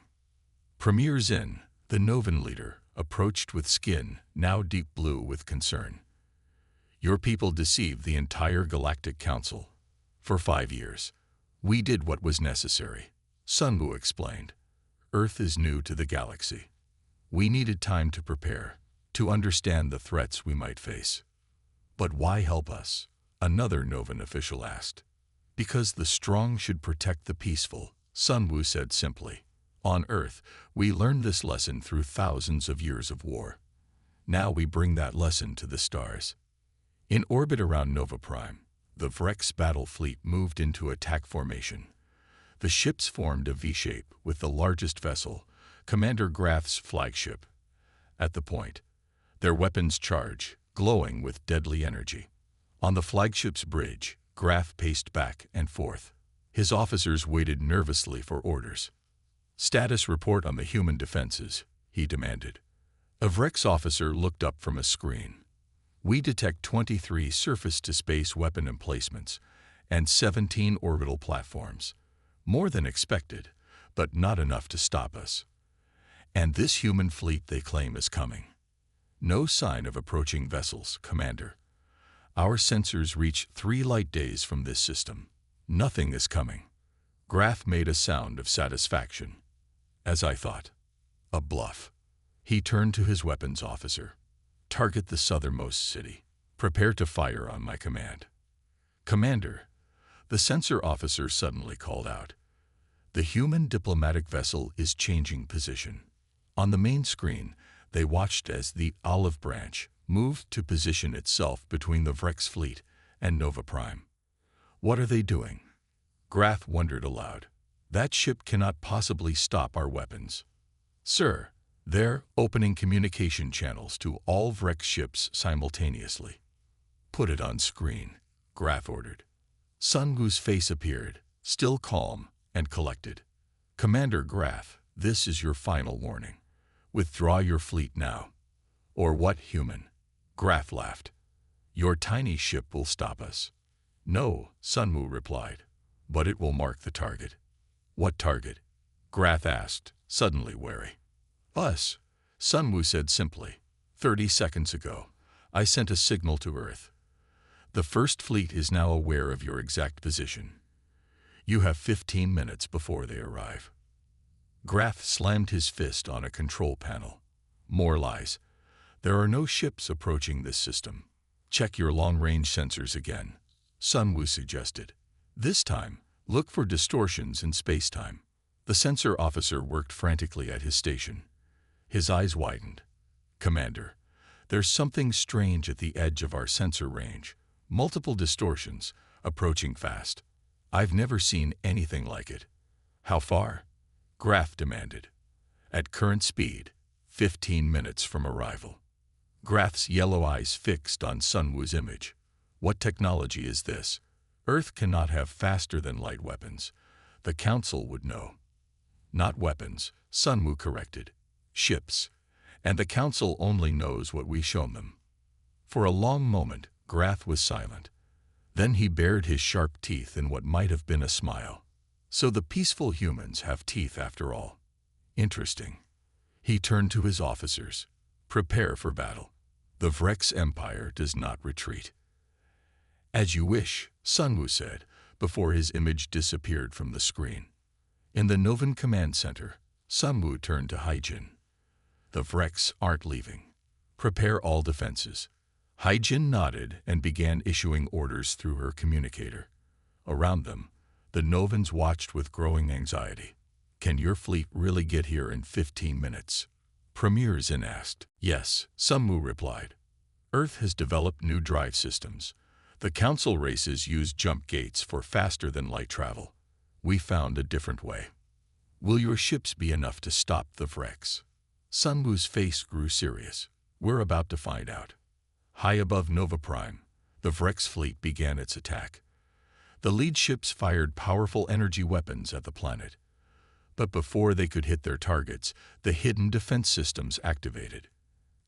Premier Zin, the Novan leader, approached with skin now deep blue with concern. Your people deceived the entire Galactic Council. For 5 years, we did what was necessary, Sun Wu explained. Earth is new to the galaxy. We needed time to prepare, to understand the threats we might face. But why help us? Another Novan official asked. Because the strong should protect the peaceful, Sun Wu said simply. On Earth, we learned this lesson through thousands of years of war. Now we bring that lesson to the stars. In orbit around Nova Prime, the Vrex battle fleet moved into attack formation. The ships formed a V-shape with the largest vessel, Commander Graf's flagship, at the point, their weapons charged, glowing with deadly energy. On the flagship's bridge, Graf paced back and forth. His officers waited nervously for orders. Status report on the human defenses, he demanded. A Vrex officer looked up from a screen. We detect 23 surface-to-space weapon emplacements and 17 orbital platforms. More than expected, but not enough to stop us. And this human fleet they claim is coming. No sign of approaching vessels, Commander. Our sensors reach 3 light days from this system. Nothing is coming. Graf made a sound of satisfaction. As I thought. A bluff. He turned to his weapons officer. Target the southernmost city. Prepare to fire on my command. Commander, the sensor officer suddenly called out. The human diplomatic vessel is changing position. On the main screen, they watched as the Olive Branch moved to position itself between the Vrex fleet and Nova Prime. What are they doing? Graf wondered aloud. That ship cannot possibly stop our weapons. Sir, they're opening communication channels to all Vrex ships simultaneously. Put it on screen, Graf ordered. Sun Wu's face appeared, still calm and collected. Commander Graf, this is your final warning. Withdraw your fleet now. Or what, human? Graf laughed. Your tiny ship will stop us. No, Sun Wu replied, but it will mark the target. What target? Graf asked, suddenly wary. Us, Sun Wu said simply. 30 seconds ago, I sent a signal to Earth. The First Fleet is now aware of your exact position. You have 15 minutes before they arrive. Graf slammed his fist on a control panel. More lies. There are no ships approaching this system. Check your long-range sensors again, Sun Wu suggested. This time, look for distortions in space-time. The sensor officer worked frantically at his station. His eyes widened. Commander, there's something strange at the edge of our sensor range. Multiple distortions, approaching fast. I've never seen anything like it. How far? Graf demanded. At current speed, 15 minutes from arrival. Graf's yellow eyes fixed on Sun Wu's image. What technology is this? Earth cannot have faster-than-light weapons. The Council would know. Not weapons, Sun Wu corrected. Ships. And the Council only knows what we've shown them. For a long moment, Graf was silent. Then he bared his sharp teeth in what might have been a smile. So the peaceful humans have teeth after all. Interesting. He turned to his officers. Prepare for battle. The Vrex Empire does not retreat. As you wish, Sun Wu said, before his image disappeared from the screen. In the Novan Command Center, Sun Wu turned to Haijin. The Vrex aren't leaving. Prepare all defenses. Haijin nodded and began issuing orders through her communicator. Around them, the Novans watched with growing anxiety. Can your fleet really get here in 15 minutes? Premier Zin asked. Yes, Sun Wu replied. Earth has developed new drive systems. The Council races use jump gates for faster-than-light travel. We found a different way. Will your ships be enough to stop the Vrex? Sun Wu's face grew serious. We're about to find out. High above Nova Prime, the Vrex fleet began its attack. The lead ships fired powerful energy weapons at the planet. But before they could hit their targets, the hidden defense systems activated.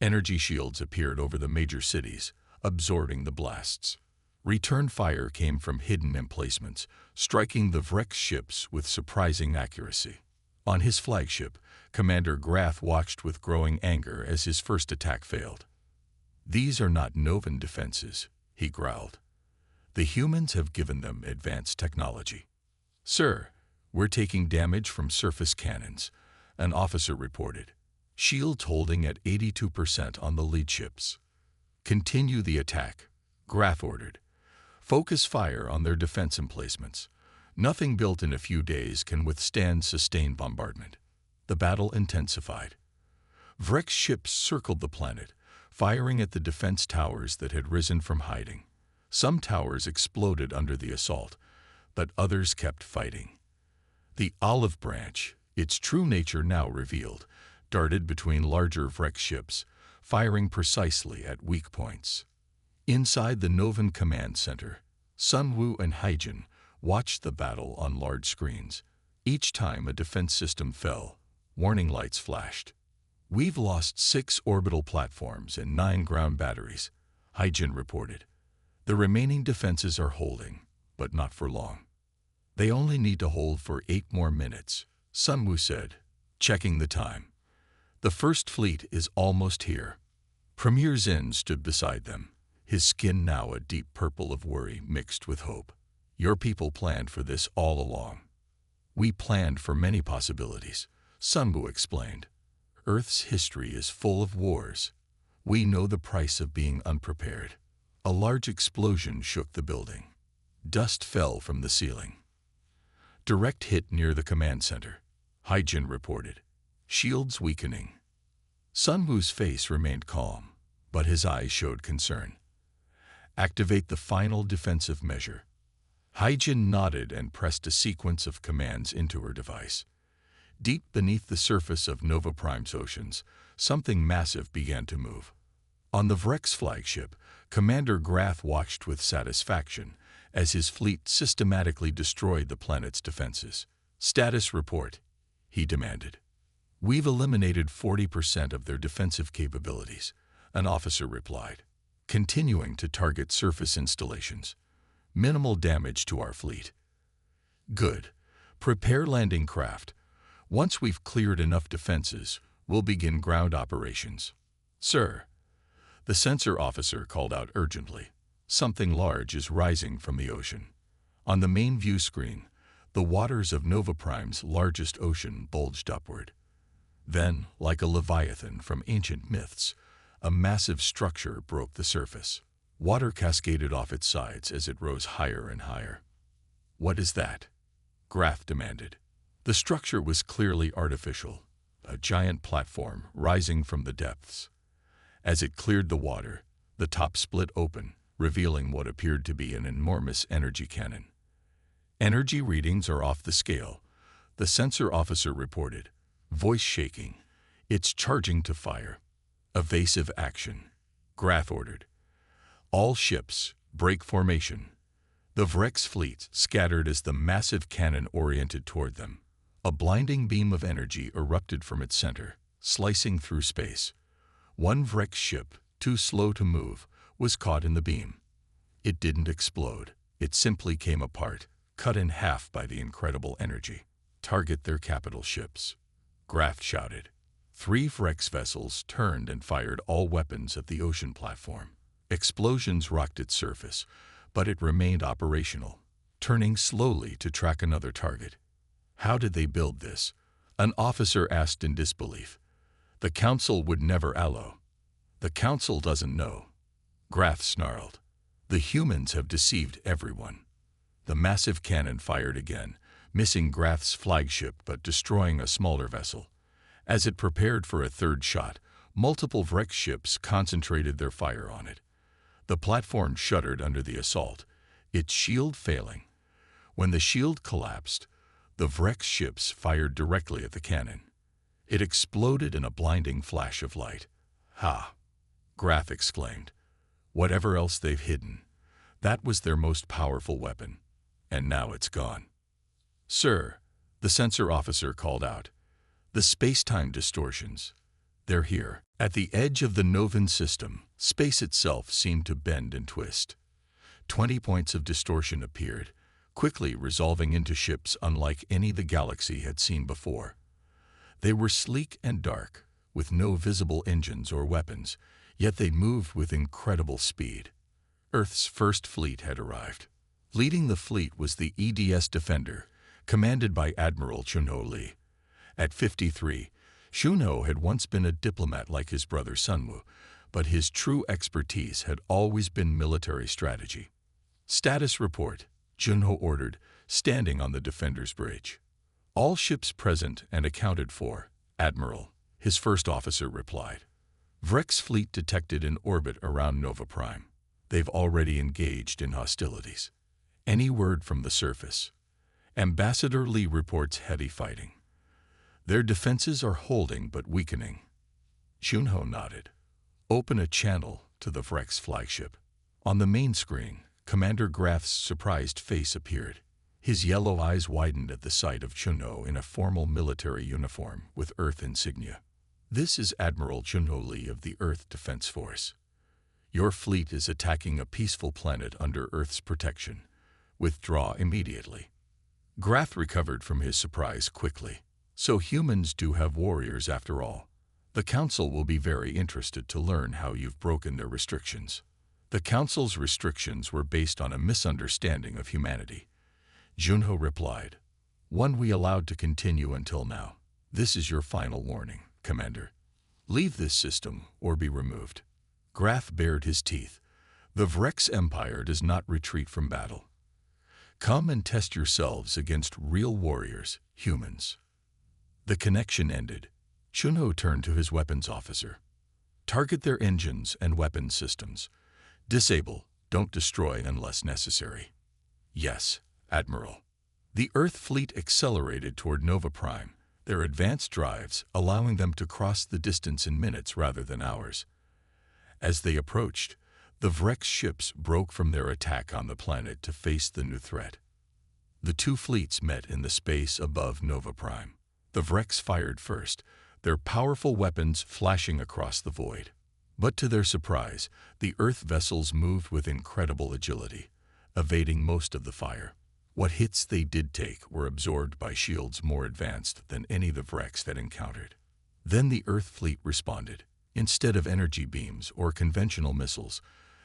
Energy shields appeared over the major cities, absorbing the blasts. Return fire came from hidden emplacements, striking the Vrex ships with surprising accuracy. On his flagship, Commander Graff watched with growing anger as his first attack failed. "These are not Novan defenses," he growled. "The humans have given them advanced technology." "Sir, we're taking damage from surface cannons," an officer reported. "Shields holding at 82% on the lead ships." "Continue the attack," Graff ordered. "Focus fire on their defense emplacements. Nothing built in a few days can withstand sustained bombardment." The battle intensified. Vrex ships circled the planet, firing at the defense towers that had risen from hiding. Some towers exploded under the assault, but others kept fighting. The Olive Branch, its true nature now revealed, darted between larger Vrex ships, firing precisely at weak points. Inside the Novan Command Center, Sunwoo and Haijin watched the battle on large screens. Each time a defense system fell, warning lights flashed. "We've lost 6 orbital platforms and 9 ground batteries," Haijin reported. "The remaining defenses are holding, but not for long." "They only need to hold for 8 more minutes," Sunwoo said, checking the time. "The First Fleet is almost here." Premier Zin stood beside them, his skin now a deep purple of worry mixed with hope. "Your people planned for this all along." "We planned for many possibilities," Sunwoo explained. "Earth's history is full of wars. We know the price of being unprepared." A large explosion shook the building. Dust fell from the ceiling. "Direct hit near the command center," Haijin reported. "Shields weakening." Sunwoo's face remained calm, but his eyes showed concern. "Activate the final defensive measure." Haijin nodded and pressed a sequence of commands into her device. Deep beneath the surface of Nova Prime's oceans, something massive began to move. On the Vrex flagship, Commander Graff watched with satisfaction as his fleet systematically destroyed the planet's defenses. "Status report," he demanded. "We've eliminated 40% of their defensive capabilities," an officer replied. "Continuing to target surface installations. Minimal damage to our fleet." "Good. Prepare landing craft. Once we've cleared enough defenses, we'll begin ground operations." "Sir," the sensor officer called out urgently. "Something large is rising from the ocean." On the main view screen, the waters of Nova Prime's largest ocean bulged upward. Then, like a leviathan from ancient myths, a massive structure broke the surface. Water cascaded off its sides as it rose higher and higher. "What is that?" Graff demanded. The structure was clearly artificial, a giant platform rising from the depths. As it cleared the water, the top split open, revealing what appeared to be an enormous energy cannon. "Energy readings are off the scale," the sensor officer reported, voice shaking. "It's charging to fire." "Evasive action," Graff ordered. "All ships, break formation." The Vrex fleet scattered as the massive cannon oriented toward them. A blinding beam of energy erupted from its center, slicing through space. One Vrex ship, too slow to move, was caught in the beam. It didn't explode. It simply came apart, cut in half by the incredible energy. "Target their capital ships," Graff shouted. 3 Vrex vessels turned and fired all weapons at the ocean platform. Explosions rocked its surface, but it remained operational, turning slowly to track another target. "How did they build this?" an officer asked in disbelief. "The Council would never allow." "The Council doesn't know," Graff snarled. "The humans have deceived everyone." The massive cannon fired again, missing Graff's flagship but destroying a smaller vessel. As it prepared for a third shot, multiple Vrex ships concentrated their fire on it. The platform shuddered under the assault, its shield failing. When the shield collapsed, the Vrex ships fired directly at the cannon. It exploded in a blinding flash of light. "Ha!" Graff exclaimed. "Whatever else they've hidden, that was their most powerful weapon, and now it's gone." "Sir," the sensor officer called out, "the space-time distortions. They're here." At the edge of the Novan system, space itself seemed to bend and twist. 20 points of distortion appeared, quickly resolving into ships unlike any the galaxy had seen before. They were sleek and dark, with no visible engines or weapons, yet they moved with incredible speed. Earth's first fleet had arrived. Leading the fleet was the EDS Defender, commanded by Admiral Chunho Lee. At 53, Chunho had once been a diplomat like his brother Sunwoo, but his true expertise had always been military strategy. Status report, Chunho ordered, standing on the Defender's bridge. All ships present and accounted for, Admiral, his first officer replied. Vrek's fleet detected in orbit around Nova Prime. They've already engaged in hostilities. Any word from the surface? Ambassador Lee reports heavy fighting. Their defenses are holding but weakening. Chunho nodded. Open a channel to the Vrek's flagship. On the main screen, Commander Graf's surprised face appeared. His yellow eyes widened at the sight of Chunho in a formal military uniform with Earth insignia. This is Admiral Chunho Lee of the Earth Defense Force. Your fleet is attacking a peaceful planet under Earth's protection. Withdraw immediately. Graf recovered from his surprise quickly. So humans do have warriors after all. The Council will be very interested to learn how you've broken their restrictions. The Council's restrictions were based on a misunderstanding of humanity. Chunho replied, one we allowed to continue until now. This is your final warning, Commander. Leave this system or be removed. Graf bared his teeth. The Vrek's empire does not retreat from battle. Come and test yourselves against real warriors, humans. The connection ended. Chunho turned to his weapons officer. Target their engines and weapons systems. Disable, don't destroy unless necessary. Yes, Admiral. The Earth fleet accelerated toward Nova Prime, their advanced drives allowing them to cross the distance in minutes rather than hours. As they approached, the Vrek's ships broke from their attack on the planet to face the new threat. The two fleets met in the space above Nova Prime. The Vrek's fired first, their powerful weapons flashing across the void. But to their surprise, the Earth vessels moved with incredible agility, evading most of the fire. What hits they did take were absorbed by shields more advanced than any the Vrek's had encountered. Then the Earth fleet responded. Instead of energy beams or conventional missiles,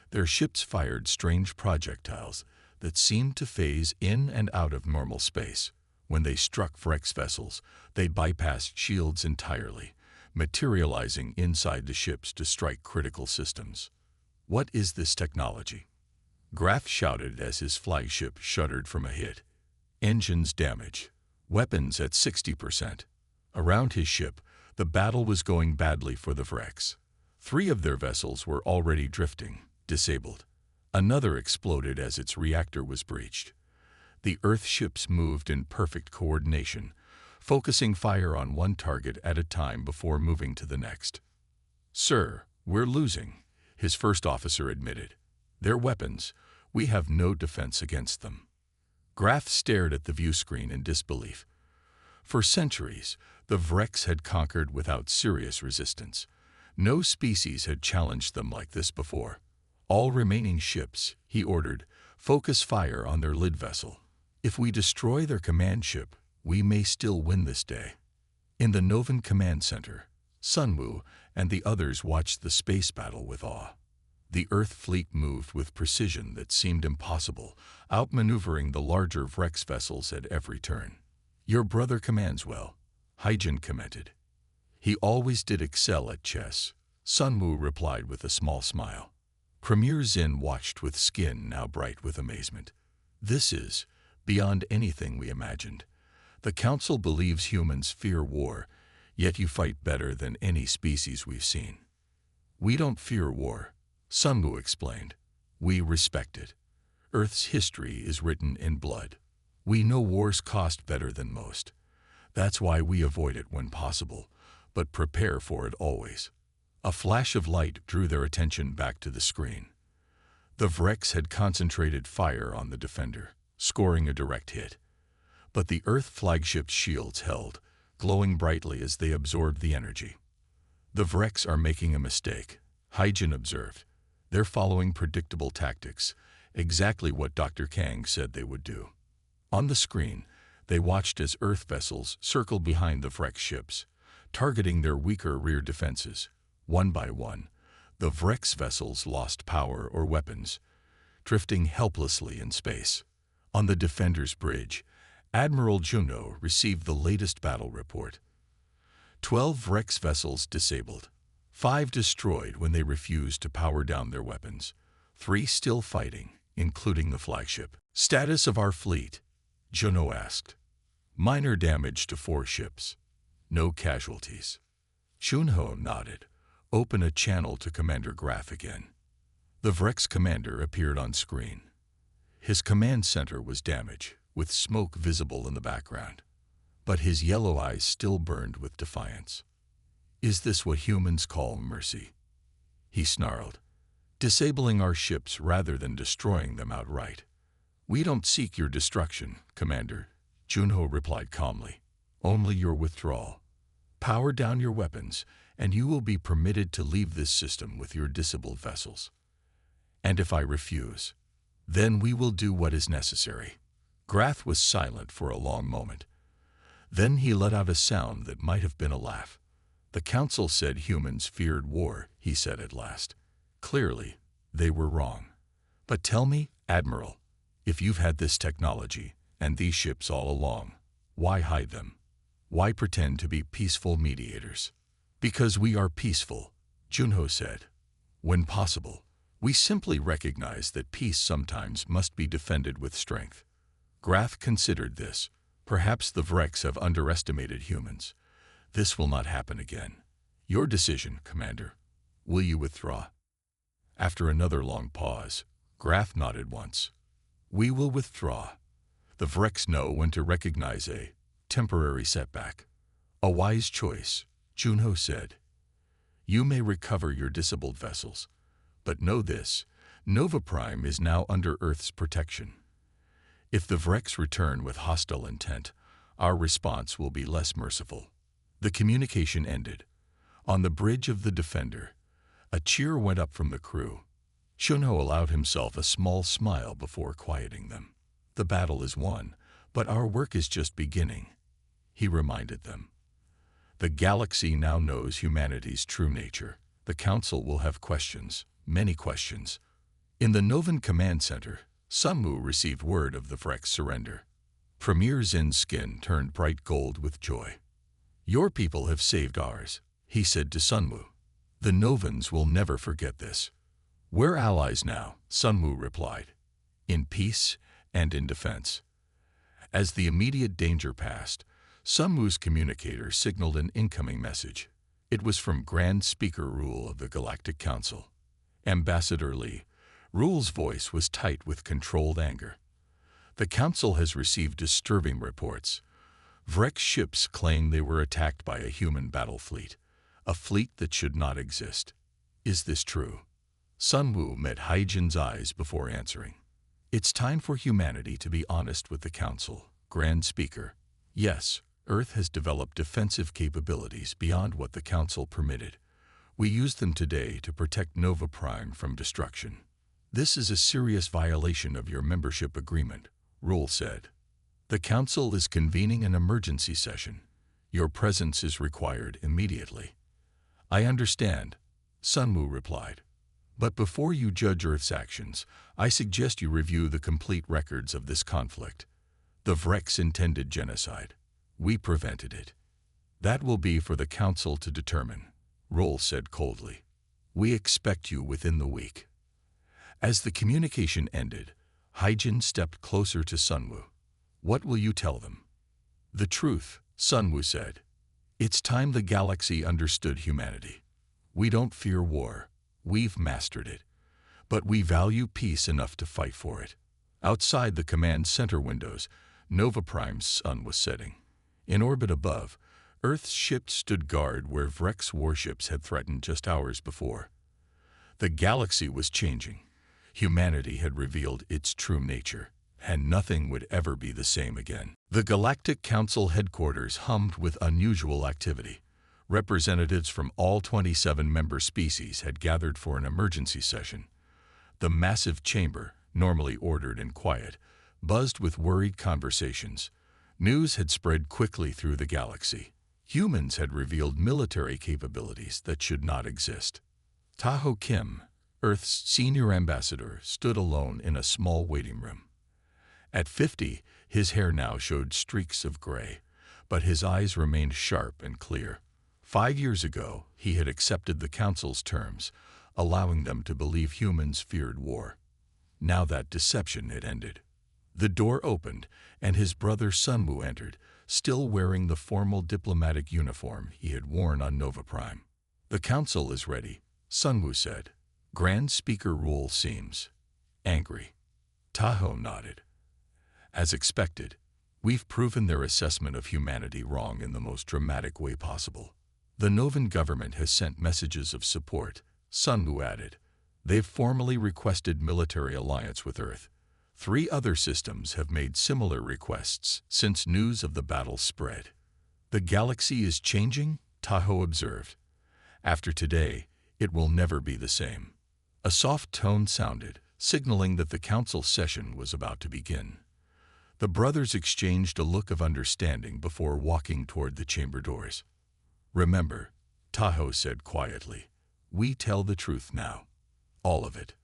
their ships fired strange projectiles that seemed to phase in and out of normal space. When they struck Vrek's vessels, they bypassed shields entirely, materializing inside the ships to strike critical systems. What is this technology? Graf shouted as his flagship shuddered from a hit. Engines damaged. Weapons at 60%. Around his ship, the battle was going badly for the Vrek's. 3 of their vessels were already drifting, disabled. Another exploded as its reactor was breached. The Earth ships moved in perfect coordination, focusing fire on one target at a time before moving to the next. Sir, we're losing, his first officer admitted. Their weapons, we have no defense against them. Graf stared at the view screen in disbelief. For centuries, the Vrek's had conquered without serious resistance. No species had challenged them like this before. All remaining ships, he ordered, focus fire on their lead vessel. If we destroy their command ship, we may still win this day. In the Novan Command Center, Sunwoo and the others watched the space battle with awe. The Earth fleet moved with precision that seemed impossible, outmaneuvering the larger Vrek's vessels at every turn. Your brother commands well, Hyjin commented. He always did excel at chess, Sunwoo replied with a small smile. Premier Zin watched with skin now bright with amazement. This is beyond anything we imagined. The Council believes humans fear war, yet you fight better than any species we've seen. We don't fear war, Sunwoo explained. We respect it. Earth's history is written in blood. We know wars cost better than most. That's why we avoid it when possible, but prepare for it always. A flash of light drew their attention back to the screen. The Vrek's had concentrated fire on the Defender, scoring a direct hit. But the Earth flagship's shields held, glowing brightly as they absorbed the energy. The Vrek's are making a mistake, Hyjin observed. They're following predictable tactics, exactly what Dr. Kang said they would do. On the screen, they watched as Earth vessels circled behind the Vrek's ships, targeting their weaker rear defenses. One by one, the Vrex vessels lost power or weapons, drifting helplessly in space. On the Defender's bridge, Admiral Juno received the latest battle report. 12 Vrex vessels disabled, 5 destroyed when they refused to power down their weapons, 3 still fighting, including the flagship. Status of our fleet? Juno asked. Minor damage to 4 ships. No casualties. Junho nodded. Open a channel to Commander Grath again. The Vrex commander appeared on screen. His command center was damaged, with smoke visible in the background, but his yellow eyes still burned with defiance. Is this what humans call mercy? He snarled. Disabling our ships rather than destroying them outright. We don't seek your destruction, Commander, Junho replied calmly. Only your withdrawal. Power down your weapons, and you will be permitted to leave this system with your disabled vessels. And if I refuse, then we will do what is necessary. Grath was silent for a long moment. Then he let out a sound that might have been a laugh. The Council said humans feared war, he said at last. Clearly, they were wrong. But tell me, Admiral, if you've had this technology and these ships all along, why hide them? Why pretend to be peaceful mediators? Because we are peaceful, Junho said. When possible, we simply recognize that peace sometimes must be defended with strength. Grath considered this. Perhaps the Vrex have underestimated humans. This will not happen again. Your decision, Commander. Will you withdraw? After another long pause, Grath nodded once. We will withdraw. The Vrex know when to recognize a temporary setback. A wise choice, Junho said. You may recover your disabled vessels, but know this, Nova Prime is now under Earth's protection. If the Vrex return with hostile intent, our response will be less merciful. The communication ended. On the bridge of the Defender, a cheer went up from the crew. Junho allowed himself a small smile before quieting them. The battle is won, but our work is just beginning, he reminded them. The galaxy now knows humanity's true nature. The Council will have questions, many questions. In the Novan Command Center, Sunmu received word of the Vrex surrender. Premier Zin's skin turned bright gold with joy. Your people have saved ours, he said to Sunmu. The Novans will never forget this. We're allies now, Sunmu replied, in peace and in defense. As the immediate danger passed, Sunmu's communicator signaled an incoming message. It was from Grand Speaker Rule of the Galactic Council. Ambassador Lee. Rule's voice was tight with controlled anger. The Council has received disturbing reports. Vrex ships claim they were attacked by a human battle fleet, a fleet that should not exist. Is this true? Sunmu met Haijin's eyes before answering. It's time for humanity to be honest with the Council, Grand Speaker. Yes, Earth has developed defensive capabilities beyond what the Council permitted. We use them today to protect Nova Prime from destruction. This is a serious violation of your membership agreement, Rule said. The Council is convening an emergency session. Your presence is required immediately. I understand, Sunmu replied. But before you judge Earth's actions, I suggest you review the complete records of this conflict. The Vrex intended genocide. We prevented it. That will be for the Council to determine, Rule said coldly. We expect you within the week. As the communication ended, Haijin stepped closer to Sunmu. What will you tell them? The truth, Sunmu said. It's time the galaxy understood humanity. We don't fear war. We've mastered it. But we value peace enough to fight for it. Outside the command center windows, Nova Prime's sun was setting. In orbit above, Earth's ships stood guard where Vrex warships had threatened just hours before. The galaxy was changing. Humanity had revealed its true nature, and nothing would ever be the same again. The Galactic Council headquarters hummed with unusual activity. Representatives from all 27 member species had gathered for an emergency session. The massive chamber, normally ordered and quiet, buzzed with worried conversations. News had spread quickly through the galaxy. Humans had revealed military capabilities that should not exist. Tahoe Kim, Earth's senior ambassador, stood alone in a small waiting room. At 50, his hair now showed streaks of gray, but his eyes remained sharp and clear. 5 years ago, he had accepted the Council's terms, allowing them to believe humans feared war. Now that deception had ended. The door opened, and his brother Sunwoo entered, still wearing the formal diplomatic uniform he had worn on Nova Prime. "The Council is ready," Sunwoo said. "Grand Speaker Rule seems angry." Tahoe nodded. "As expected, we've proven their assessment of humanity wrong in the most dramatic way possible. The Novan government has sent messages of support," Sunwoo added. "They've formally requested military alliance with Earth. 3 other systems have made similar requests since news of the battle spread." "The galaxy is changing," Tahoe observed. "After today, it will never be the same." A soft tone sounded, signaling that the council session was about to begin. The brothers exchanged a look of understanding before walking toward the chamber doors. "Remember," Tahoe said quietly, "we tell the truth now. All of it."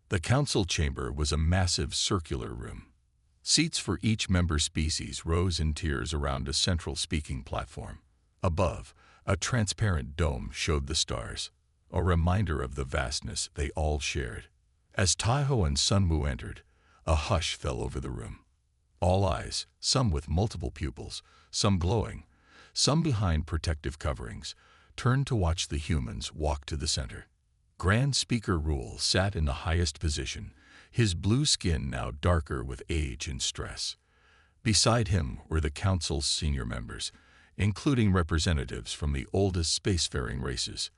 The council chamber was a massive circular room. Seats for each member species rose in tiers around a central speaking platform. Above, a transparent dome showed the stars, a reminder of the vastness they all shared. As Tahoe and Sunwoo entered, a hush fell over the room. All eyes, some with multiple pupils, some glowing, some behind protective coverings, turned to watch the humans walk to the center. Grand Speaker Rule sat in the highest position, his blue skin now darker with age and stress. Beside him were the Council's senior members, including representatives from the oldest spacefaring races.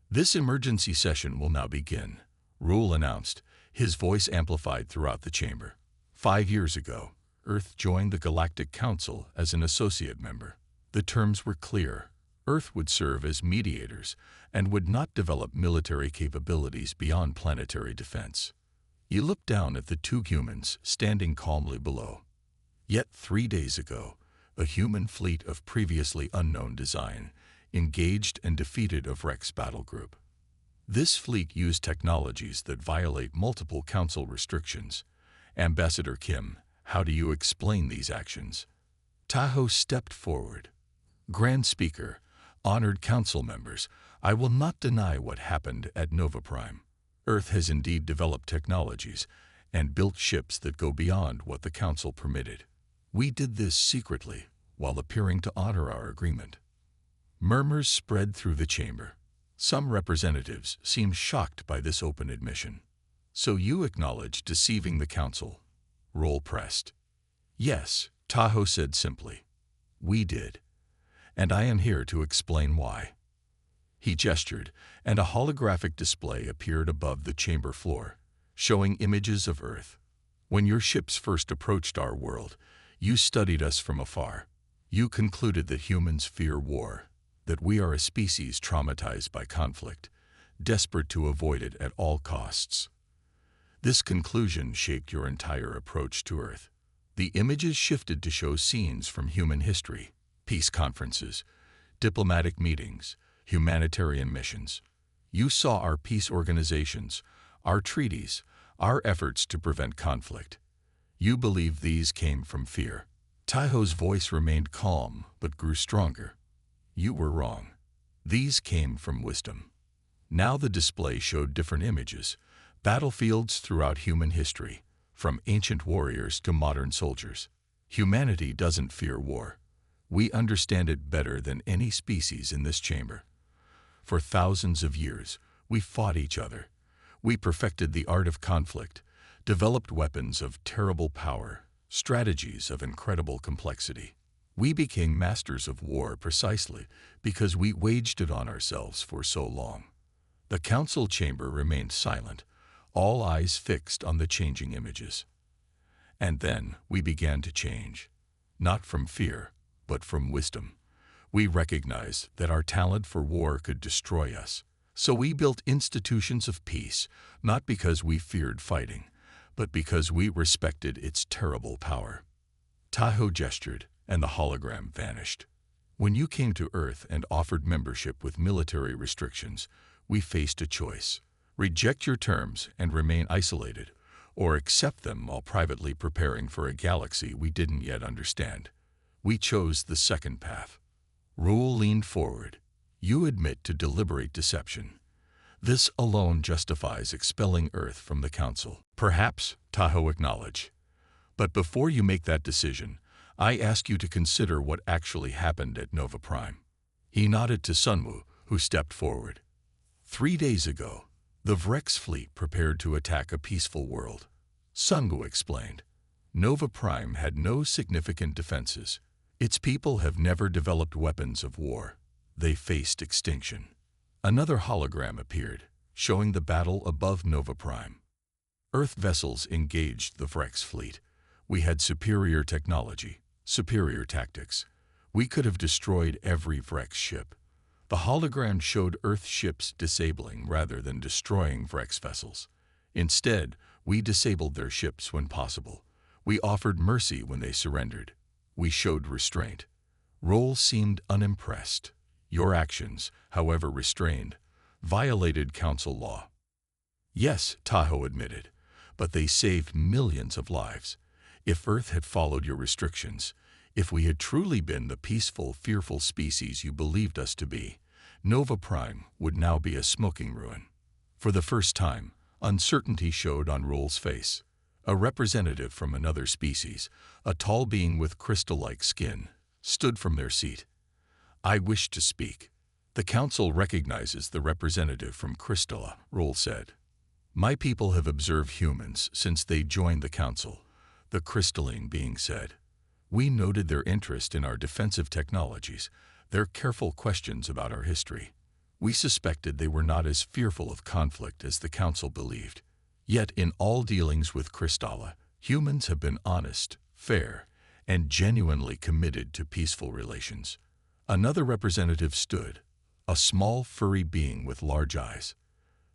"This emergency session will now begin," Rule announced, his voice amplified throughout the chamber. 5 years ago, Earth joined the Galactic Council as an associate member. The terms were clear. Earth would serve as mediators and would not develop military capabilities beyond planetary defense. He looked down at the 2 humans standing calmly below. Yet 3 days ago, a human fleet of previously unknown design engaged and defeated a Rex battle group. This fleet used technologies that violate multiple council restrictions. "Ambassador Kim, how do you explain these actions?" Tahoe stepped forward. "Grand Speaker, honored council members, I will not deny what happened at Nova Prime. Earth has indeed developed technologies and built ships that go beyond what the council permitted. We did this secretly while appearing to honor our agreement." Murmurs spread through the chamber. Some representatives seemed shocked by this open admission. "So you acknowledge deceiving the council?" Rule pressed. "Yes," Tahoe said simply. "We did. And I am here to explain why." He gestured, and a holographic display appeared above the chamber floor, showing images of Earth. "When your ships first approached our world, you studied us from afar. You concluded that humans fear war, that we are a species traumatized by conflict, desperate to avoid it at all costs. This conclusion shaped your entire approach to Earth. The images shifted to show scenes from human history, peace conferences, diplomatic meetings, humanitarian missions. You saw our peace organizations, our treaties, our efforts to prevent conflict. You believed these came from fear." Tahoe's voice remained calm but grew stronger. "You were wrong. These came from wisdom." Now the display showed different images, battlefields throughout human history, from ancient warriors to modern soldiers. Humanity doesn't fear war. We understand it better than any species in this chamber. For thousands of years, we fought each other. We perfected the art of conflict, developed weapons of terrible power, strategies of incredible complexity. We became masters of war precisely because we waged it on ourselves for so long. The council chamber remained silent, all eyes fixed on the changing images. And then we began to change, not from fear, but from wisdom. We recognized that our talent for war could destroy us. So we built institutions of peace, not because we feared fighting, but because we respected its terrible power. Tahoe gestured, and the hologram vanished. When you came to Earth and offered membership with military restrictions, we faced a choice. Reject your terms and remain isolated, or accept them while privately preparing for a galaxy we didn't yet understand. We chose the second path. Rule leaned forward. You admit to deliberate deception. This alone justifies expelling Earth from the Council. Perhaps, Tahoe acknowledged. But before you make that decision, I ask you to consider what actually happened at Nova Prime. He nodded to Sunwoo, who stepped forward. 3 days ago, the Vrex fleet prepared to attack a peaceful world. Sunwoo explained. Nova Prime had no significant defenses. Its people have never developed weapons of war. They faced extinction. Another hologram appeared, showing the battle above Nova Prime. Earth vessels engaged the Vrex fleet. We had superior technology, superior tactics. We could have destroyed every Vrex ship. The hologram showed Earth ships disabling rather than destroying Vrex vessels. Instead, we disabled their ships when possible. We offered mercy when they surrendered. We showed restraint. Roll seemed unimpressed. Your actions, however restrained, violated Council law. Yes, Tahoe admitted, but they saved millions of lives. If Earth had followed your restrictions, if we had truly been the peaceful, fearful species you believed us to be, Nova Prime would now be a smoking ruin. For the first time, uncertainty showed on Roll's face. A representative from another species, a tall being with crystal-like skin, stood from their seat. I wish to speak. The Council recognizes the representative from Crystalla, Roll said. My people have observed humans since they joined the Council, the crystalline being said. We noted their interest in our defensive technologies, their careful questions about our history. We suspected they were not as fearful of conflict as the Council believed. Yet in all dealings with Crystalla, humans have been honest, fair, and genuinely committed to peaceful relations. Another representative stood, a small furry being with large eyes.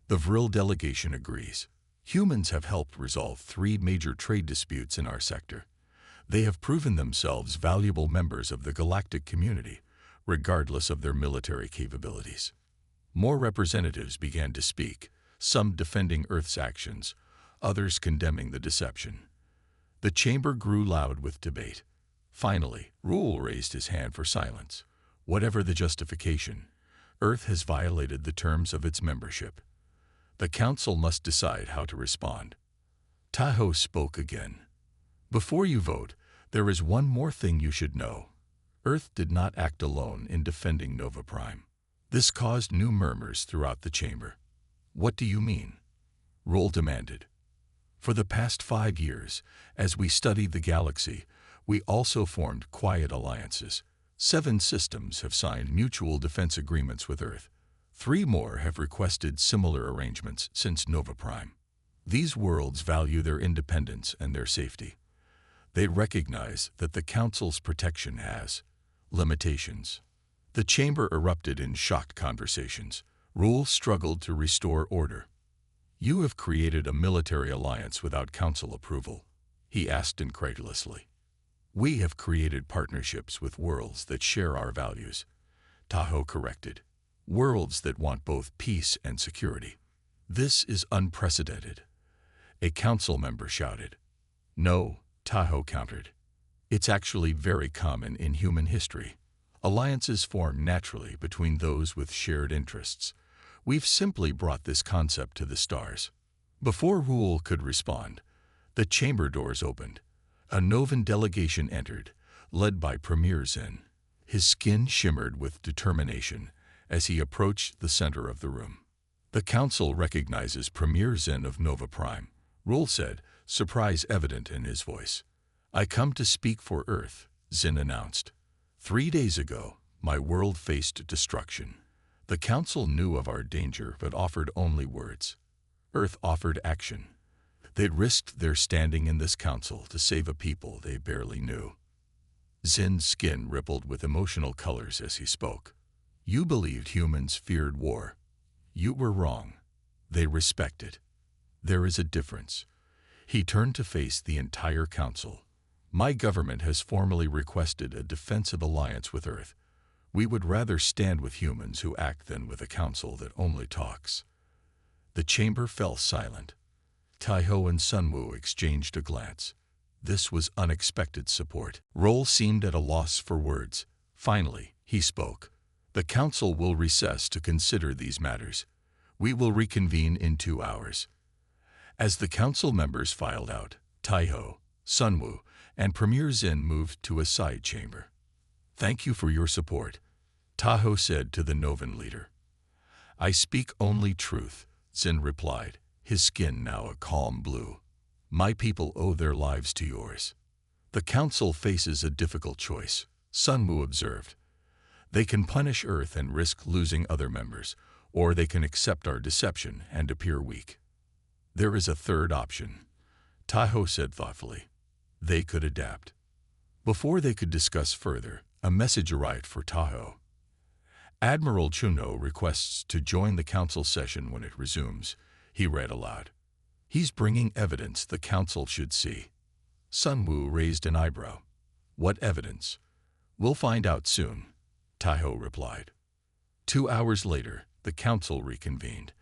The Vril delegation agrees. Humans have helped resolve 3 major trade disputes in our sector. They have proven themselves valuable members of the galactic community, regardless of their military capabilities. More representatives began to speak, some defending Earth's actions, others condemning the deception. The chamber grew loud with debate. Finally, Rule raised his hand for silence. Whatever the justification, Earth has violated the terms of its membership. The Council must decide how to respond. Tahoe spoke again. Before you vote, there is one more thing you should know. Earth did not act alone in defending Nova Prime. This caused new murmurs throughout the chamber. What do you mean? Roll demanded. For the past 5 years, as we studied the galaxy, we also formed quiet alliances. 7 systems have signed mutual defense agreements with Earth. 3 more have requested similar arrangements since Nova Prime. These worlds value their independence and their safety. They recognize that the Council's protection has limitations. The chamber erupted in shocked conversations. Rule struggled to restore order. You have created a military alliance without Council approval, he asked incredulously. We have created partnerships with worlds that share our values, Tahoe corrected. Worlds that want both peace and security. This is unprecedented, a Council member shouted. No, Tahoe countered. It's actually very common in human history. Alliances form naturally between those with shared interests. We've simply brought this concept to the stars. Before Rule could respond, the chamber doors opened. A Novan delegation entered, led by Premier Zin. His skin shimmered with determination as he approached the center of the room. The Council recognizes Premier Zin of Nova Prime, Rule said, surprise evident in his voice. I come to speak for Earth, Zin announced. 3 days ago, my world faced destruction. The Council knew of our danger but offered only words. Earth offered action. They'd risked their standing in this Council to save a people they barely knew. Zin's skin rippled with emotional colors as he spoke. You believed humans feared war. You were wrong. They respect it. There is a difference. He turned to face the entire Council. My government has formally requested a defensive alliance with Earth. We would rather stand with humans who act than with a council that only talks. The chamber fell silent. Taiho and Sunwoo exchanged a glance. This was unexpected support. Roll seemed at a loss for words. Finally, he spoke. The council will recess to consider these matters. We will reconvene in 2 hours. As the council members filed out, Taiho, Sunwoo, and Premier Zin moved to a side chamber. Thank you for your support, Taho said to the Novan leader. I speak only truth, Zin replied, his skin now a calm blue. My people owe their lives to yours. The council faces a difficult choice, Sunwoo observed. They can punish Earth and risk losing other members, or they can accept our deception and appear weak. There is a third option, Taho said thoughtfully. They could adapt. Before they could discuss further, a message arrived for Taho. Admiral Chunho requests to join the council session when it resumes, he read aloud. He's bringing evidence the council should see. Sunwoo raised an eyebrow. What evidence? We'll find out soon, Taho replied. 2 hours later, the council reconvened.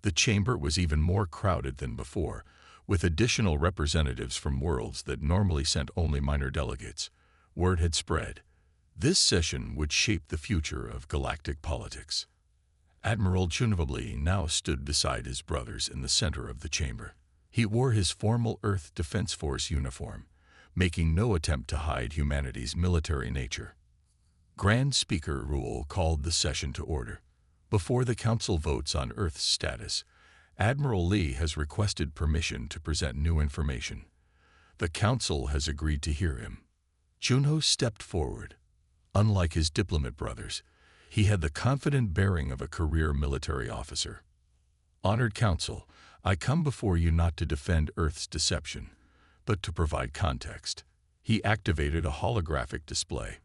The chamber was even more crowded than before, with additional representatives from worlds that normally sent only minor delegates. Word had spread. This session would shape the future of galactic politics. Admiral Chunho now stood beside his brothers in the center of the chamber. He wore his formal Earth Defense Force uniform, making no attempt to hide humanity's military nature. Grand Speaker Rule called the session to order. Before the council votes on Earth's status, Admiral Lee has requested permission to present new information. The council has agreed to hear him. Chunho stepped forward. Unlike his diplomat brothers, he had the confident bearing of a career military officer. Honored Council, I come before you not to defend Earth's deception, but to provide context. He activated a holographic display.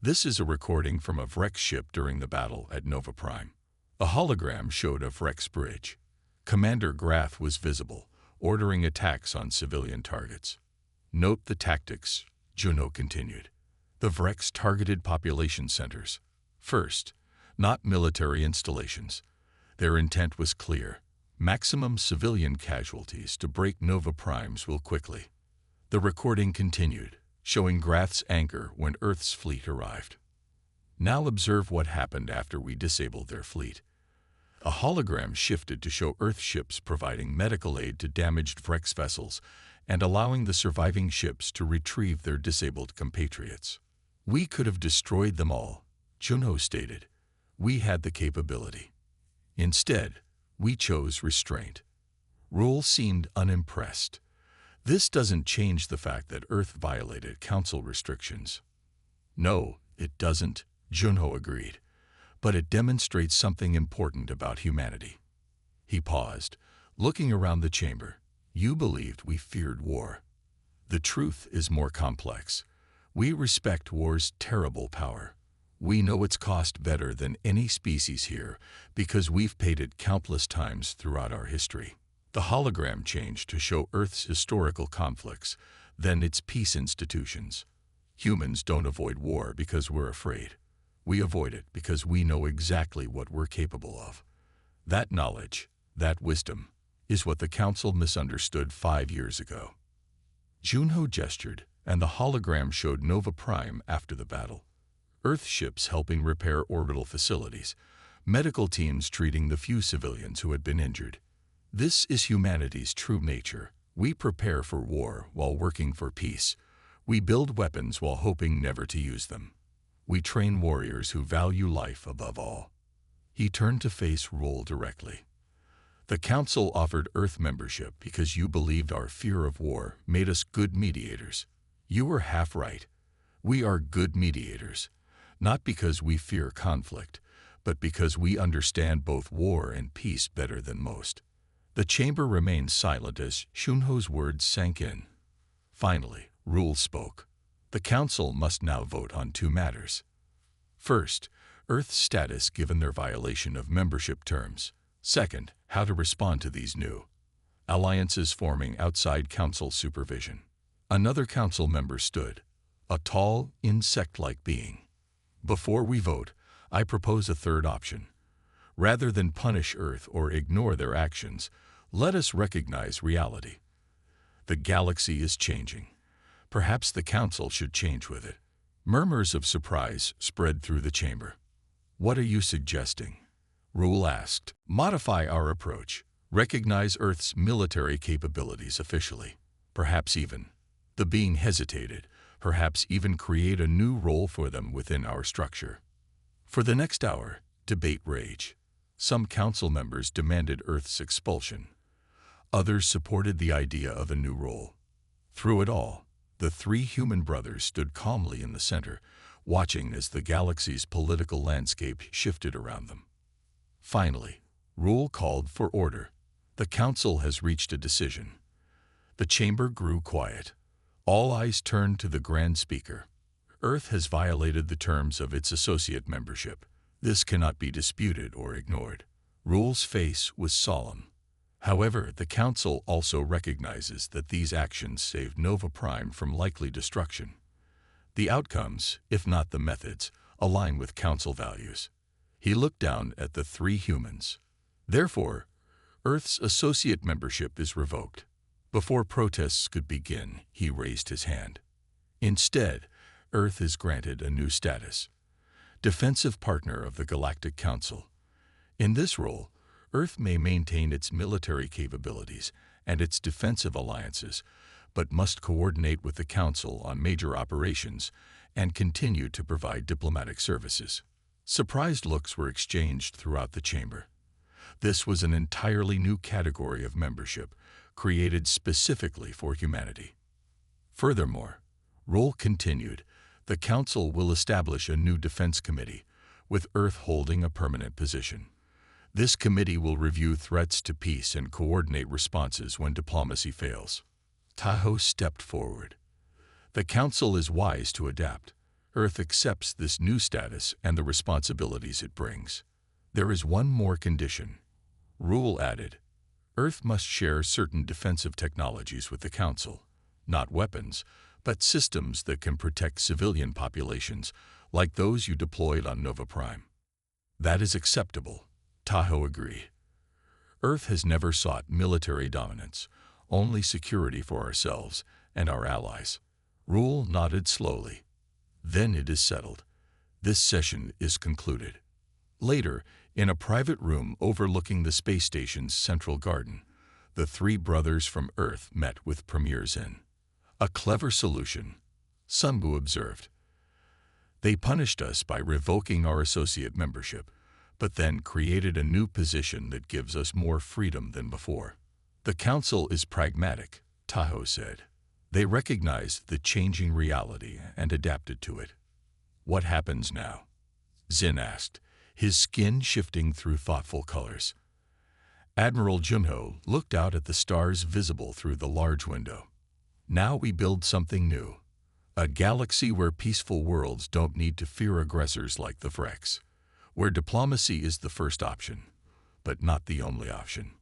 This is a recording from a Vrex ship during the battle at Nova Prime. A hologram showed a Vrex bridge. Commander Grath was visible, ordering attacks on civilian targets. Note the tactics, Chunho continued. The Vrex targeted population centers. First, not military installations. Their intent was clear. Maximum civilian casualties to break Nova Primes will quickly. The recording continued, showing Grath's anger when Earth's fleet arrived. Now observe what happened after we disabled their fleet. A hologram shifted to show Earth ships providing medical aid to damaged Vrex vessels and allowing the surviving ships to retrieve their disabled compatriots. We could have destroyed them all, Chunho stated. We had the capability. Instead, we chose restraint. Rule seemed unimpressed. This doesn't change the fact that Earth violated council restrictions. No, it doesn't, Chunho agreed. But it demonstrates something important about humanity. He paused, looking around the chamber. You believed we feared war. The truth is more complex. We respect war's terrible power. We know its cost better than any species here because we've paid it countless times throughout our history. The hologram changed to show Earth's historical conflicts, then its peace institutions. Humans don't avoid war because we're afraid. We avoid it because we know exactly what we're capable of. That knowledge, that wisdom, is what the Council misunderstood 5 years ago. Chunho gestured, and the hologram showed Nova Prime after the battle. Earth ships helping repair orbital facilities, medical teams treating the few civilians who had been injured. This is humanity's true nature. We prepare for war while working for peace. We build weapons while hoping never to use them. We train warriors who value life above all. He turned to face Roll directly. The Council offered Earth membership because you believed our fear of war made us good mediators. You were half right. We are good mediators, not because we fear conflict, but because we understand both war and peace better than most. The chamber remained silent as Chunho's words sank in. Finally, Rule spoke. The Council must now vote on 2 matters. First, Earth's status given their violation of membership terms. Second, how to respond to these new alliances forming outside Council supervision. Another Council member stood, a tall, insect-like being. Before we vote, I propose a third option. Rather than punish Earth or ignore their actions, let us recognize reality. The galaxy is changing. Perhaps the Council should change with it. Murmurs of surprise spread through the chamber. What are you suggesting? Rule asked. Modify our approach. Recognize Earth's military capabilities officially. Perhaps even. The being hesitated. Perhaps even create a new role for them within our structure. For the next hour, debate raged. Some council members demanded Earth's expulsion. Others supported the idea of a new role. Through it all, the three human brothers stood calmly in the center, watching as the galaxy's political landscape shifted around them. Finally, Rule called for order. The council has reached a decision. The chamber grew quiet. All eyes turned to the Grand Speaker. Earth has violated the terms of its associate membership. This cannot be disputed or ignored. Rule's face was solemn. However, the Council also recognizes that these actions saved Nova Prime from likely destruction. The outcomes, if not the methods, align with Council values. He looked down at the three humans. Therefore, Earth's associate membership is revoked. Before protests could begin, he raised his hand. Instead, Earth is granted a new status: defensive partner of the Galactic Council. In this role, Earth may maintain its military capabilities and its defensive alliances, but must coordinate with the Council on major operations and continue to provide diplomatic services. Surprised looks were exchanged throughout the chamber. This was an entirely new category of membership, created specifically for humanity. Furthermore, Rule continued, the Council will establish a new defense committee, with Earth holding a permanent position. This committee will review threats to peace and coordinate responses when diplomacy fails. Tahoe stepped forward. The Council is wise to adapt. Earth accepts this new status and the responsibilities it brings. There is one more condition. Rule added, Earth must share certain defensive technologies with the Council, not weapons, but systems that can protect civilian populations, like those you deployed on Nova Prime. That is acceptable, Tahoe agreed. Earth has never sought military dominance, only security for ourselves and our allies. Rule nodded slowly. Then it is settled. This session is concluded. Later, in a private room overlooking the space station's central garden, the three brothers from Earth met with Premier Zin. A clever solution, Sunbu observed. They punished us by revoking our associate membership, but then created a new position that gives us more freedom than before. The Council is pragmatic, Tahoe said. They recognized the changing reality and adapted to it. What happens now? Zin asked, his skin shifting through thoughtful colors. Admiral Junho looked out at the stars visible through the large window. Now we build something new. A galaxy where peaceful worlds don't need to fear aggressors like the Vrex. Where diplomacy is the first option, but not the only option.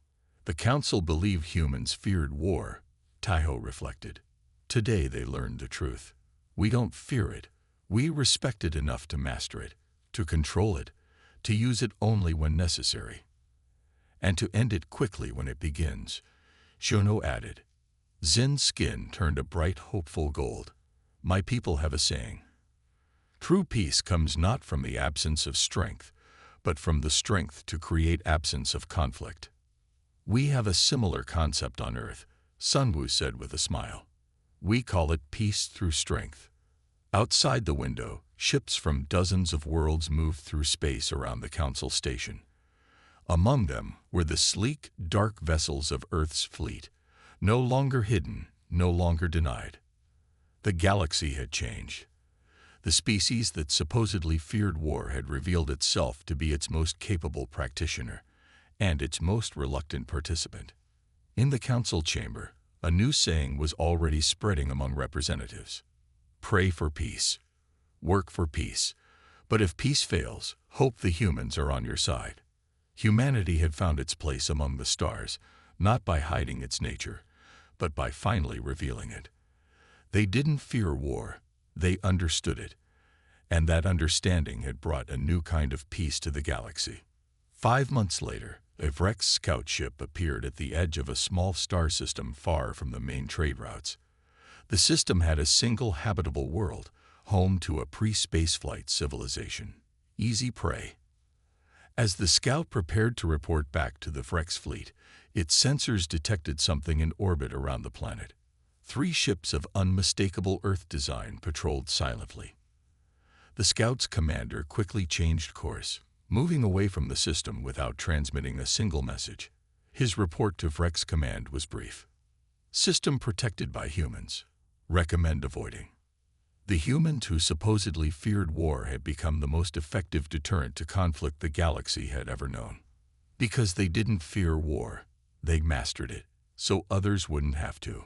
The Council believed humans feared war, Tahoe reflected. Today they learned the truth. We don't fear it. We respect it enough to master it, to control it, to use it only when necessary, and to end it quickly when it begins, Shono added. Zin's skin turned a bright, hopeful gold. My people have a saying. True peace comes not from the absence of strength, but from the strength to create absence of conflict. We have a similar concept on Earth, Sunwoo said with a smile. We call it peace through strength. Outside the window, ships from dozens of worlds moved through space around the Council station. Among them were the sleek, dark vessels of Earth's fleet, no longer hidden, no longer denied. The galaxy had changed. The species that supposedly feared war had revealed itself to be its most capable practitioner and its most reluctant participant. In the Council chamber, a new saying was already spreading among representatives. Pray for peace. Work for peace. But if peace fails, hope the humans are on your side. Humanity had found its place among the stars, not by hiding its nature, but by finally revealing it. They didn't fear war. They understood it. and that understanding had brought a new kind of peace to the galaxy. 5 months later, a Vrex scout ship appeared at the edge of a small star system far from the main trade routes. The system had a single habitable world, home to a pre-spaceflight civilization. Easy prey. As the scout prepared to report back to the Vrex fleet, its sensors detected something in orbit around the planet. 3 ships of unmistakable Earth design patrolled silently. The scout's commander quickly changed course, moving away from the system without transmitting a single message. His report to Vrex Command was brief. System protected by humans. Recommend avoiding. The humans who supposedly feared war had become the most effective deterrent to conflict the galaxy had ever known. Because they didn't fear war, they mastered it, so others wouldn't have to.